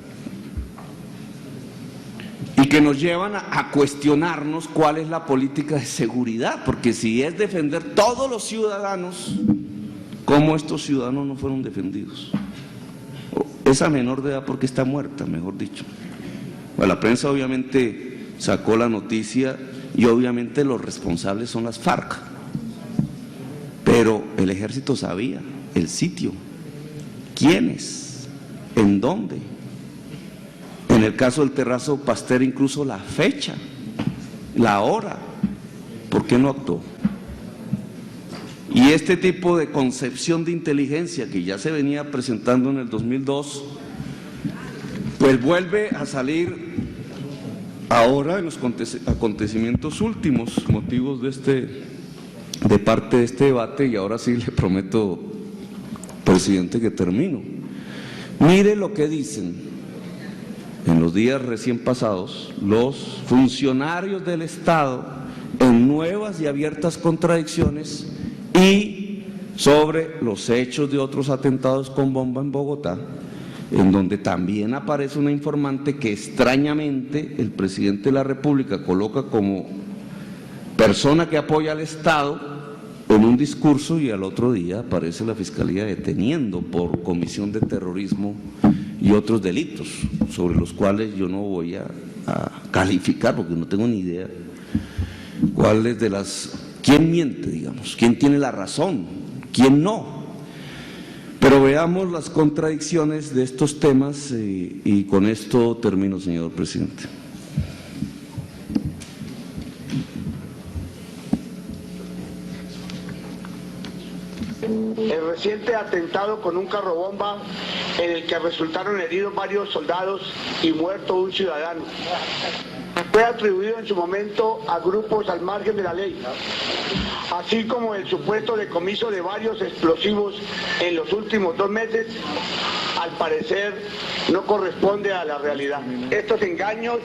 Y que nos llevan a cuestionarnos cuál es la política de seguridad, porque si es defender todos los ciudadanos, ¿cómo estos ciudadanos no fueron defendidos? Esa menor de edad porque está muerta, mejor dicho. Bueno, la prensa obviamente sacó la noticia y obviamente los responsables son las FARC, pero el ejército sabía el sitio, quiénes, en dónde. En el caso del Terrazo Pasteur, incluso la fecha, la hora. ¿Por qué no actuó? Y este tipo de concepción de inteligencia que ya se venía presentando en el 2002, pues vuelve a salir ahora en los acontecimientos últimos, motivos de parte de este debate, y ahora sí le prometo, presidente, que termino. Mire lo que dicen en los días recién pasados los funcionarios del Estado en nuevas y abiertas contradicciones y sobre los hechos de otros atentados con bomba en Bogotá, en donde también aparece una informante que extrañamente el presidente de la República coloca como persona que apoya al Estado en un discurso, y al otro día aparece la Fiscalía deteniendo por comisión de terrorismo y otros delitos, sobre los cuales yo no voy a calificar porque no tengo ni idea cuáles de las, quién miente, digamos, quién tiene la razón, quién no. Pero veamos las contradicciones de estos temas y con esto termino, señor presidente. El reciente atentado con un carrobomba en el que resultaron heridos varios soldados y muerto un ciudadano fue atribuido en su momento a grupos al margen de la ley, así como el supuesto decomiso de varios explosivos en los últimos 2 meses, al parecer no corresponde a la realidad. Estos engaños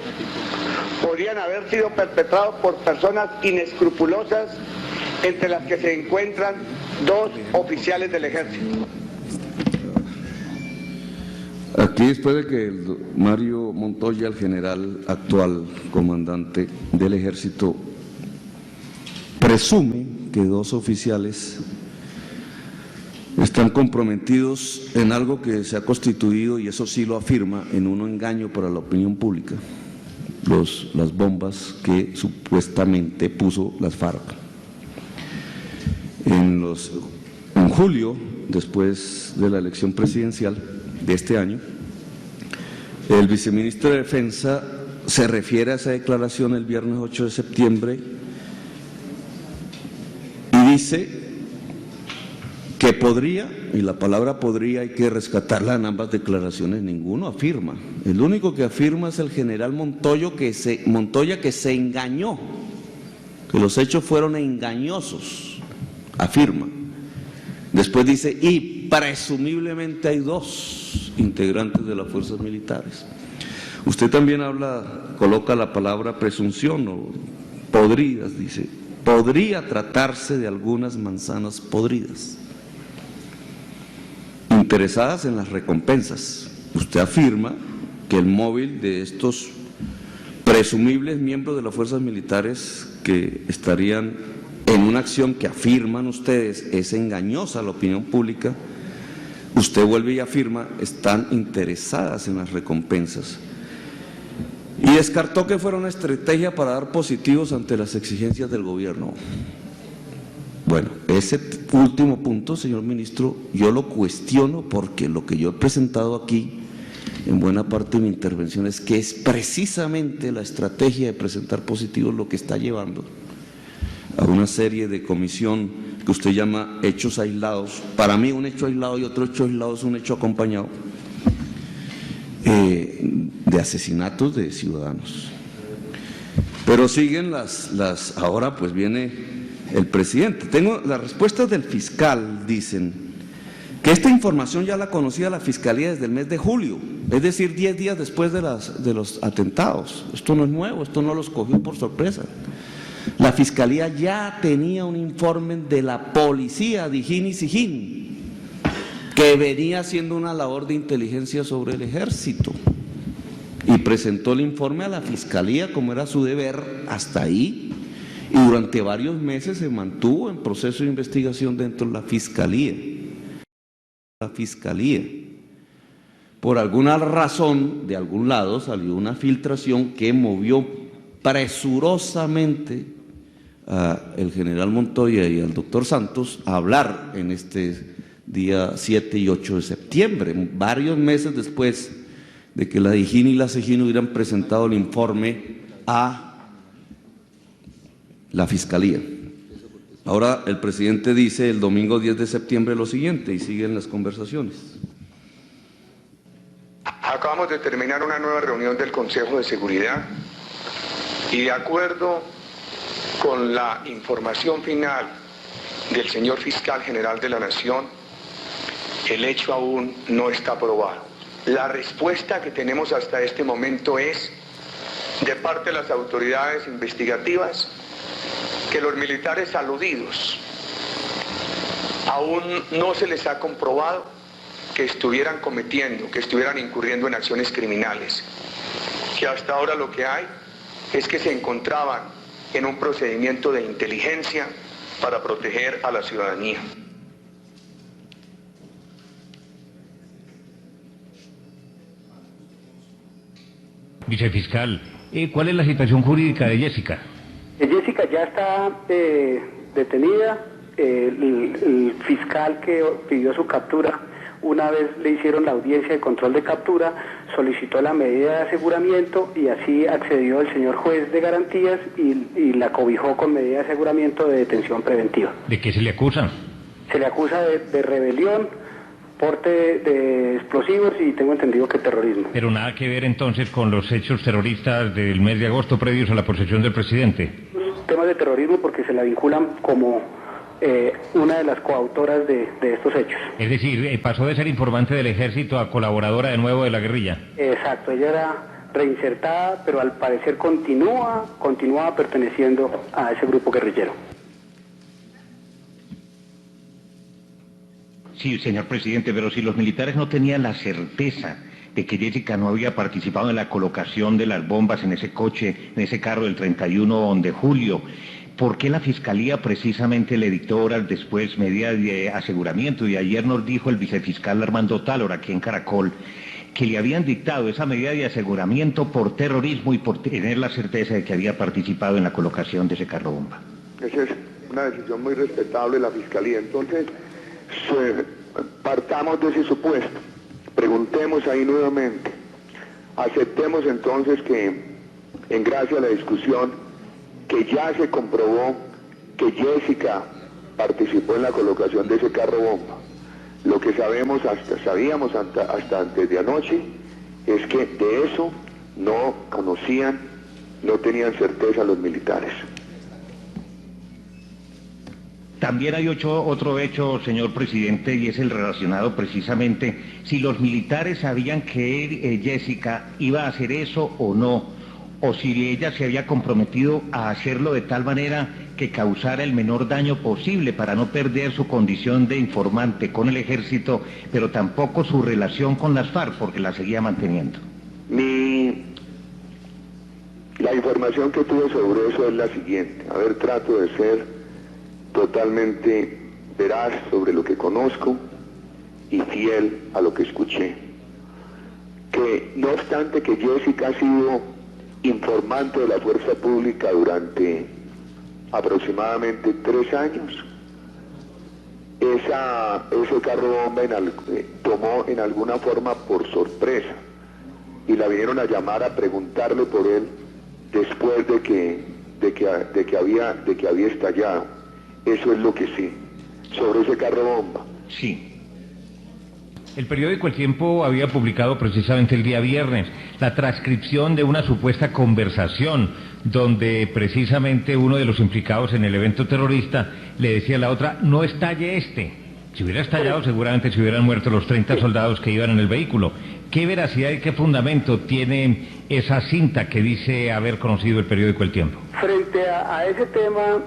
podrían haber sido perpetrados por personas inescrupulosas, entre las que se encuentran 2 oficiales del ejército. Aquí, después de que Mario Montoya, el general actual comandante del ejército, presume que 2 oficiales están comprometidos en algo que se ha constituido, y eso sí lo afirma, en un engaño para la opinión pública, las bombas que supuestamente puso las FARC. En julio, después de la elección presidencial de este año, el viceministro de Defensa se refiere a esa declaración el viernes 8 de septiembre y dice que podría, y la palabra podría hay que rescatarla en ambas declaraciones, ninguno afirma. El único que afirma es el general Montoya, que se engañó, que los hechos fueron engañosos, afirma. Después dice, y presumiblemente hay 2 integrantes de las fuerzas militares. Usted también coloca la palabra presunción, o podridas, dice, podría tratarse de algunas manzanas podridas, interesadas en las recompensas. Usted afirma que el móvil de estos presumibles miembros de las fuerzas militares que estarían en una acción que afirman ustedes es engañosa a la opinión pública, usted vuelve y afirma están interesadas en las recompensas. Y descartó que fuera una estrategia para dar positivos ante las exigencias del gobierno. Bueno, ese último punto, señor ministro, yo lo cuestiono, porque lo que yo he presentado aquí, en buena parte de mi intervención, es que es precisamente la estrategia de presentar positivos lo que está llevando a una serie de comisión que usted llama hechos aislados. Para mí un hecho aislado y otro hecho aislado es un hecho acompañado de asesinatos de ciudadanos. Pero siguen ahora pues viene el presidente. Tengo las respuestas del fiscal, dicen que esta información ya la conocía la Fiscalía desde el mes de julio, es decir, 10 días después de los atentados. Esto no es nuevo, esto no los cogió por sorpresa. La Fiscalía ya tenía un informe de la policía de Hijín y Sijín, que venía haciendo una labor de inteligencia sobre el ejército, y presentó el informe a la Fiscalía como era su deber hasta ahí, y durante varios meses se mantuvo en proceso de investigación dentro de la Fiscalía. Por alguna razón, de algún lado salió una filtración que movió presurosamente al general Montoya y al doctor Santos a hablar en este día 7 y 8 de septiembre, varios meses después de que la DIJÍN y la SEJÍN hubieran presentado el informe a la Fiscalía. Ahora el presidente dice el domingo 10 de septiembre lo siguiente, y siguen las conversaciones. Acabamos de terminar una nueva reunión del Consejo de Seguridad y de acuerdo con la información final del señor Fiscal General de la Nación, el hecho aún no está probado. La respuesta que tenemos hasta este momento es, de parte de las autoridades investigativas, que los militares aludidos aún no se les ha comprobado que estuvieran incurriendo en acciones criminales, que hasta ahora lo que hay es que se encontraban en un procedimiento de inteligencia para proteger a la ciudadanía. Vicefiscal, ¿cuál es la situación jurídica de Jessica? Jessica ya está detenida. El fiscal que pidió su captura, una vez le hicieron la audiencia de control de captura, solicitó la medida de aseguramiento y así accedió el señor juez de garantías y la cobijó con medida de aseguramiento de detención preventiva. ¿De qué se le acusa? Se le acusa de rebelión, porte de explosivos y tengo entendido que terrorismo. Pero nada que ver entonces con los hechos terroristas del mes de agosto previos a la posesión del presidente. Temas de terrorismo porque se la vinculan como una de las coautoras de estos hechos. Es decir, pasó de ser informante del ejército a colaboradora de nuevo de la guerrilla. Exacto, ella era reinsertada, pero al parecer continuaba perteneciendo a ese grupo guerrillero. Sí, señor presidente, pero si los militares no tenían la certeza de que Jessica no había participado en la colocación de las bombas en ese coche, en ese carro del 31 de julio, ¿por qué la Fiscalía precisamente le dictó horas después medidas de aseguramiento? Y ayer nos dijo el vicefiscal Armando Tálor, aquí en Caracol, que le habían dictado esa medida de aseguramiento por terrorismo y por tener la certeza de que había participado en la colocación de ese carro bomba. Esa es una decisión muy respetable de la Fiscalía. Entonces, partamos de ese supuesto, preguntemos ahí nuevamente, aceptemos entonces que, en gracia a la discusión, que ya se comprobó que Jessica participó en la colocación de ese carro bomba. Lo que sabíamos hasta antes de anoche es que de eso no conocían, no tenían certeza los militares. También hay otro hecho, señor presidente, y es el relacionado precisamente si los militares sabían que Jessica iba a hacer eso o no, o si ella se había comprometido a hacerlo de tal manera que causara el menor daño posible para no perder su condición de informante con el ejército, pero tampoco su relación con las FARC, porque la seguía manteniendo. La información que tuve sobre eso es la siguiente. A ver, trato de ser totalmente veraz sobre lo que conozco y fiel a lo que escuché. Que no obstante que Jessica ha sido informante de la fuerza pública durante aproximadamente 3 años, ese carro bomba tomó en alguna forma por sorpresa y la vinieron a llamar a preguntarle por él después de que había estallado. Eso es lo que sí, sobre ese carro bomba. Sí. El periódico El Tiempo había publicado precisamente el día viernes la transcripción de una supuesta conversación donde precisamente uno de los implicados en el evento terrorista le decía a la otra, no estalle este. Si hubiera estallado seguramente se hubieran muerto los 30 soldados que iban en el vehículo. ¿Qué veracidad y qué fundamento tiene esa cinta que dice haber conocido el periódico El Tiempo? Frente a ese tema,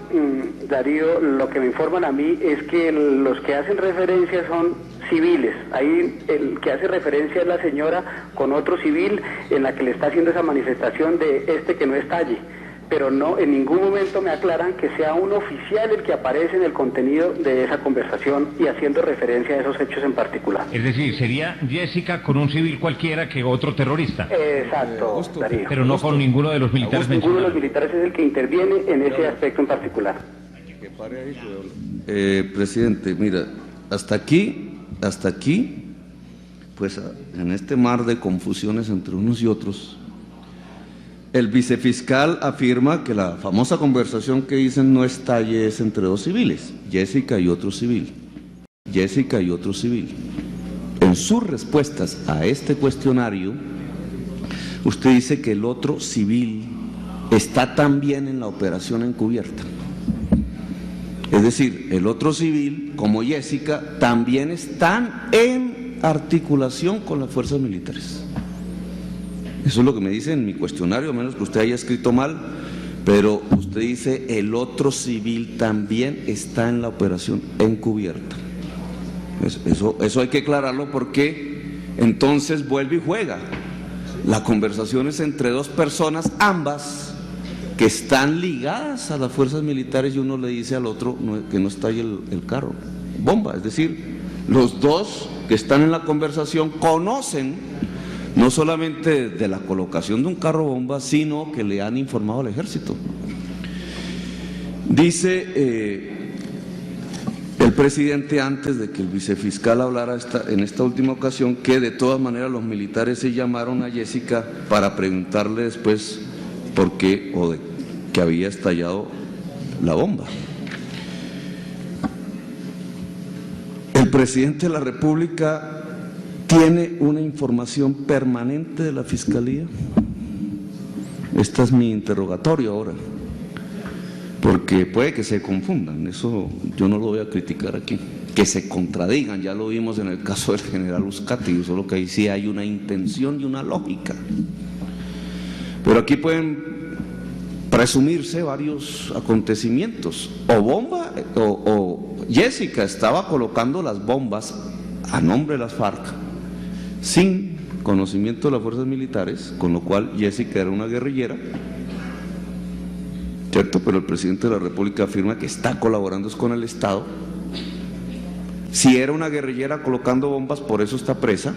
Darío, lo que me informan a mí es que los que hacen referencia son civiles. Ahí el que hace referencia es la señora con otro civil en la que le está haciendo esa manifestación de que no está allí. Pero no, en ningún momento me aclaran que sea un oficial el que aparece en el contenido de esa conversación y haciendo referencia a esos hechos en particular. Es decir, sería Jessica con un civil cualquiera que otro terrorista. Exacto, Darío. Pero no con ninguno de los militares mencionados. Ninguno de los militares es el que interviene en ese aspecto en particular. Presidente, mira, hasta aquí, pues en este mar de confusiones entre unos y otros, el vicefiscal afirma que la famosa conversación que dicen no estalle es entre dos civiles, Jessica y otro civil. En sus respuestas a este cuestionario, usted dice que el otro civil está también en la operación encubierta. Es decir, el otro civil, como Jessica, también están en articulación con las fuerzas militares. Eso es lo que me dice en mi cuestionario, a menos que usted haya escrito mal, pero usted dice el otro civil también está en la operación encubierta. Eso hay que aclararlo porque entonces vuelve y juega. La conversación es entre dos personas, ambas, que están ligadas a las fuerzas militares y uno le dice al otro que no estalle el carro. Bomba, es decir, los dos que están en la conversación conocen no solamente de la colocación de un carro bomba, sino que le han informado al ejército. Dice el presidente, antes de que el vicefiscal hablara en esta última ocasión, que de todas maneras los militares se llamaron a Jessica para preguntarle después por qué o de que había estallado la bomba. El presidente de la República ¿tiene una información permanente de la Fiscalía? Este es mi interrogatorio ahora, porque puede que se confundan, eso yo no lo voy a criticar aquí, que se contradigan, ya lo vimos en el caso del general Uzcategui, solo que ahí sí hay una intención y una lógica. Pero aquí pueden presumirse varios acontecimientos, o Jessica estaba colocando las bombas a nombre de las FARC, sin conocimiento de las fuerzas militares, con lo cual Jessica era una guerrillera, ¿cierto? Pero el presidente de la República afirma que está colaborando con el Estado. Si era una guerrillera colocando bombas, por eso está presa,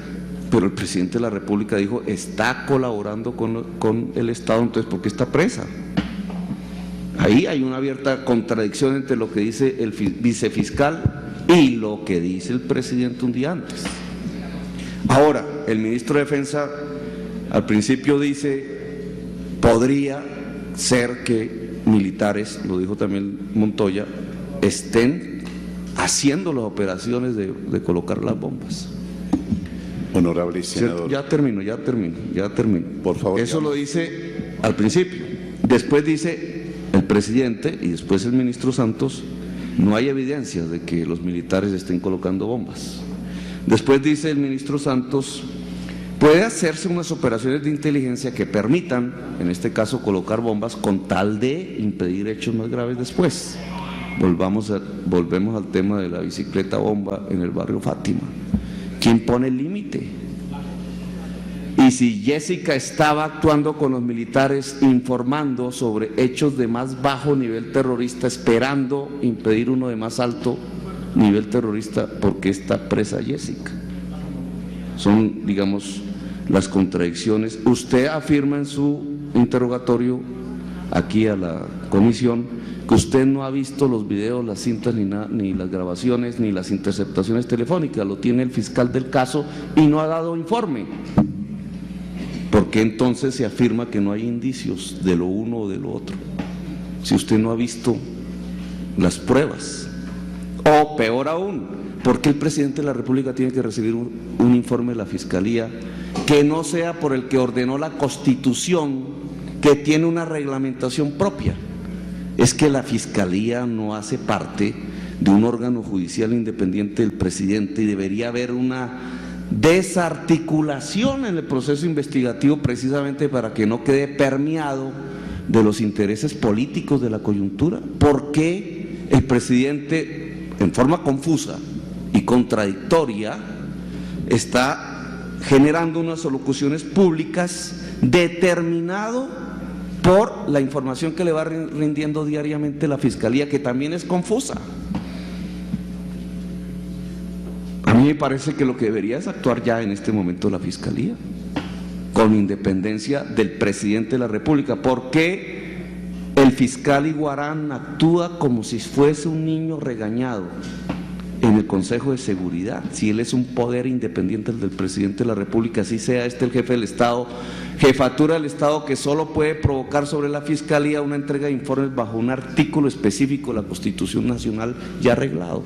pero el presidente de la República dijo está colaborando con el Estado, entonces ¿por qué está presa? Ahí hay una abierta contradicción entre lo que dice el vicefiscal y lo que dice el presidente un día antes. Ahora, el ministro de Defensa al principio dice, podría ser que militares, lo dijo también Montoya, estén haciendo las operaciones de colocar las bombas. Honorable senador. Ya termino. Por favor. Eso lo dice al principio. Después dice el presidente y después el ministro Santos, no hay evidencia de que los militares estén colocando bombas. Después dice el ministro Santos, puede hacerse unas operaciones de inteligencia que permitan, en este caso, colocar bombas con tal de impedir hechos más graves después. Volvemos al tema de la bicicleta bomba en el barrio Fátima. ¿Quién pone el límite? Y si Jessica estaba actuando con los militares, informando sobre hechos de más bajo nivel terrorista, esperando impedir uno de más alto nivel terrorista, ¿por qué está presa Jessica? Son, digamos, las contradicciones. Usted afirma en su interrogatorio aquí a la comisión que usted no ha visto los videos, las cintas, ni las grabaciones, ni las interceptaciones telefónicas, lo tiene el fiscal del caso y no ha dado informe. ¿Por qué entonces se afirma que no hay indicios de lo uno o de lo otro? Si usted no ha visto las pruebas. O peor aún, ¿por qué el presidente de la República tiene que recibir un informe de la Fiscalía que no sea por el que ordenó la Constitución, que tiene una reglamentación propia? Es que la Fiscalía no hace parte de un órgano judicial independiente del presidente y debería haber una desarticulación en el proceso investigativo precisamente para que no quede permeado de los intereses políticos de la coyuntura. ¿Por qué el presidente, en forma confusa y contradictoria, está generando unas alocuciones públicas determinado por la información que le va rindiendo diariamente la Fiscalía, que también es confusa? A mí me parece que lo que debería es actuar ya en este momento la Fiscalía, con independencia del presidente de la República. ¿Por qué el fiscal Iguarán actúa como si fuese un niño regañado en el Consejo de Seguridad, si él es un poder independiente del presidente de la República, así sea este el jefe del Estado, jefatura del Estado, que solo puede provocar sobre la Fiscalía una entrega de informes bajo un artículo específico de la Constitución Nacional ya arreglado?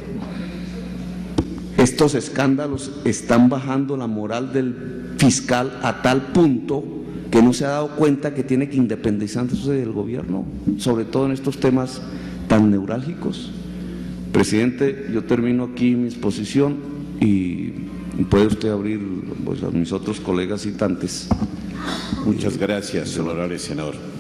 Estos escándalos están bajando la moral del fiscal a tal punto que no se ha dado cuenta que tiene que independizarse del gobierno, sobre todo en estos temas tan neurálgicos. Presidente, yo termino aquí mi exposición y puede usted abrir pues, a mis otros colegas citantes. Muchas gracias, honorable senador.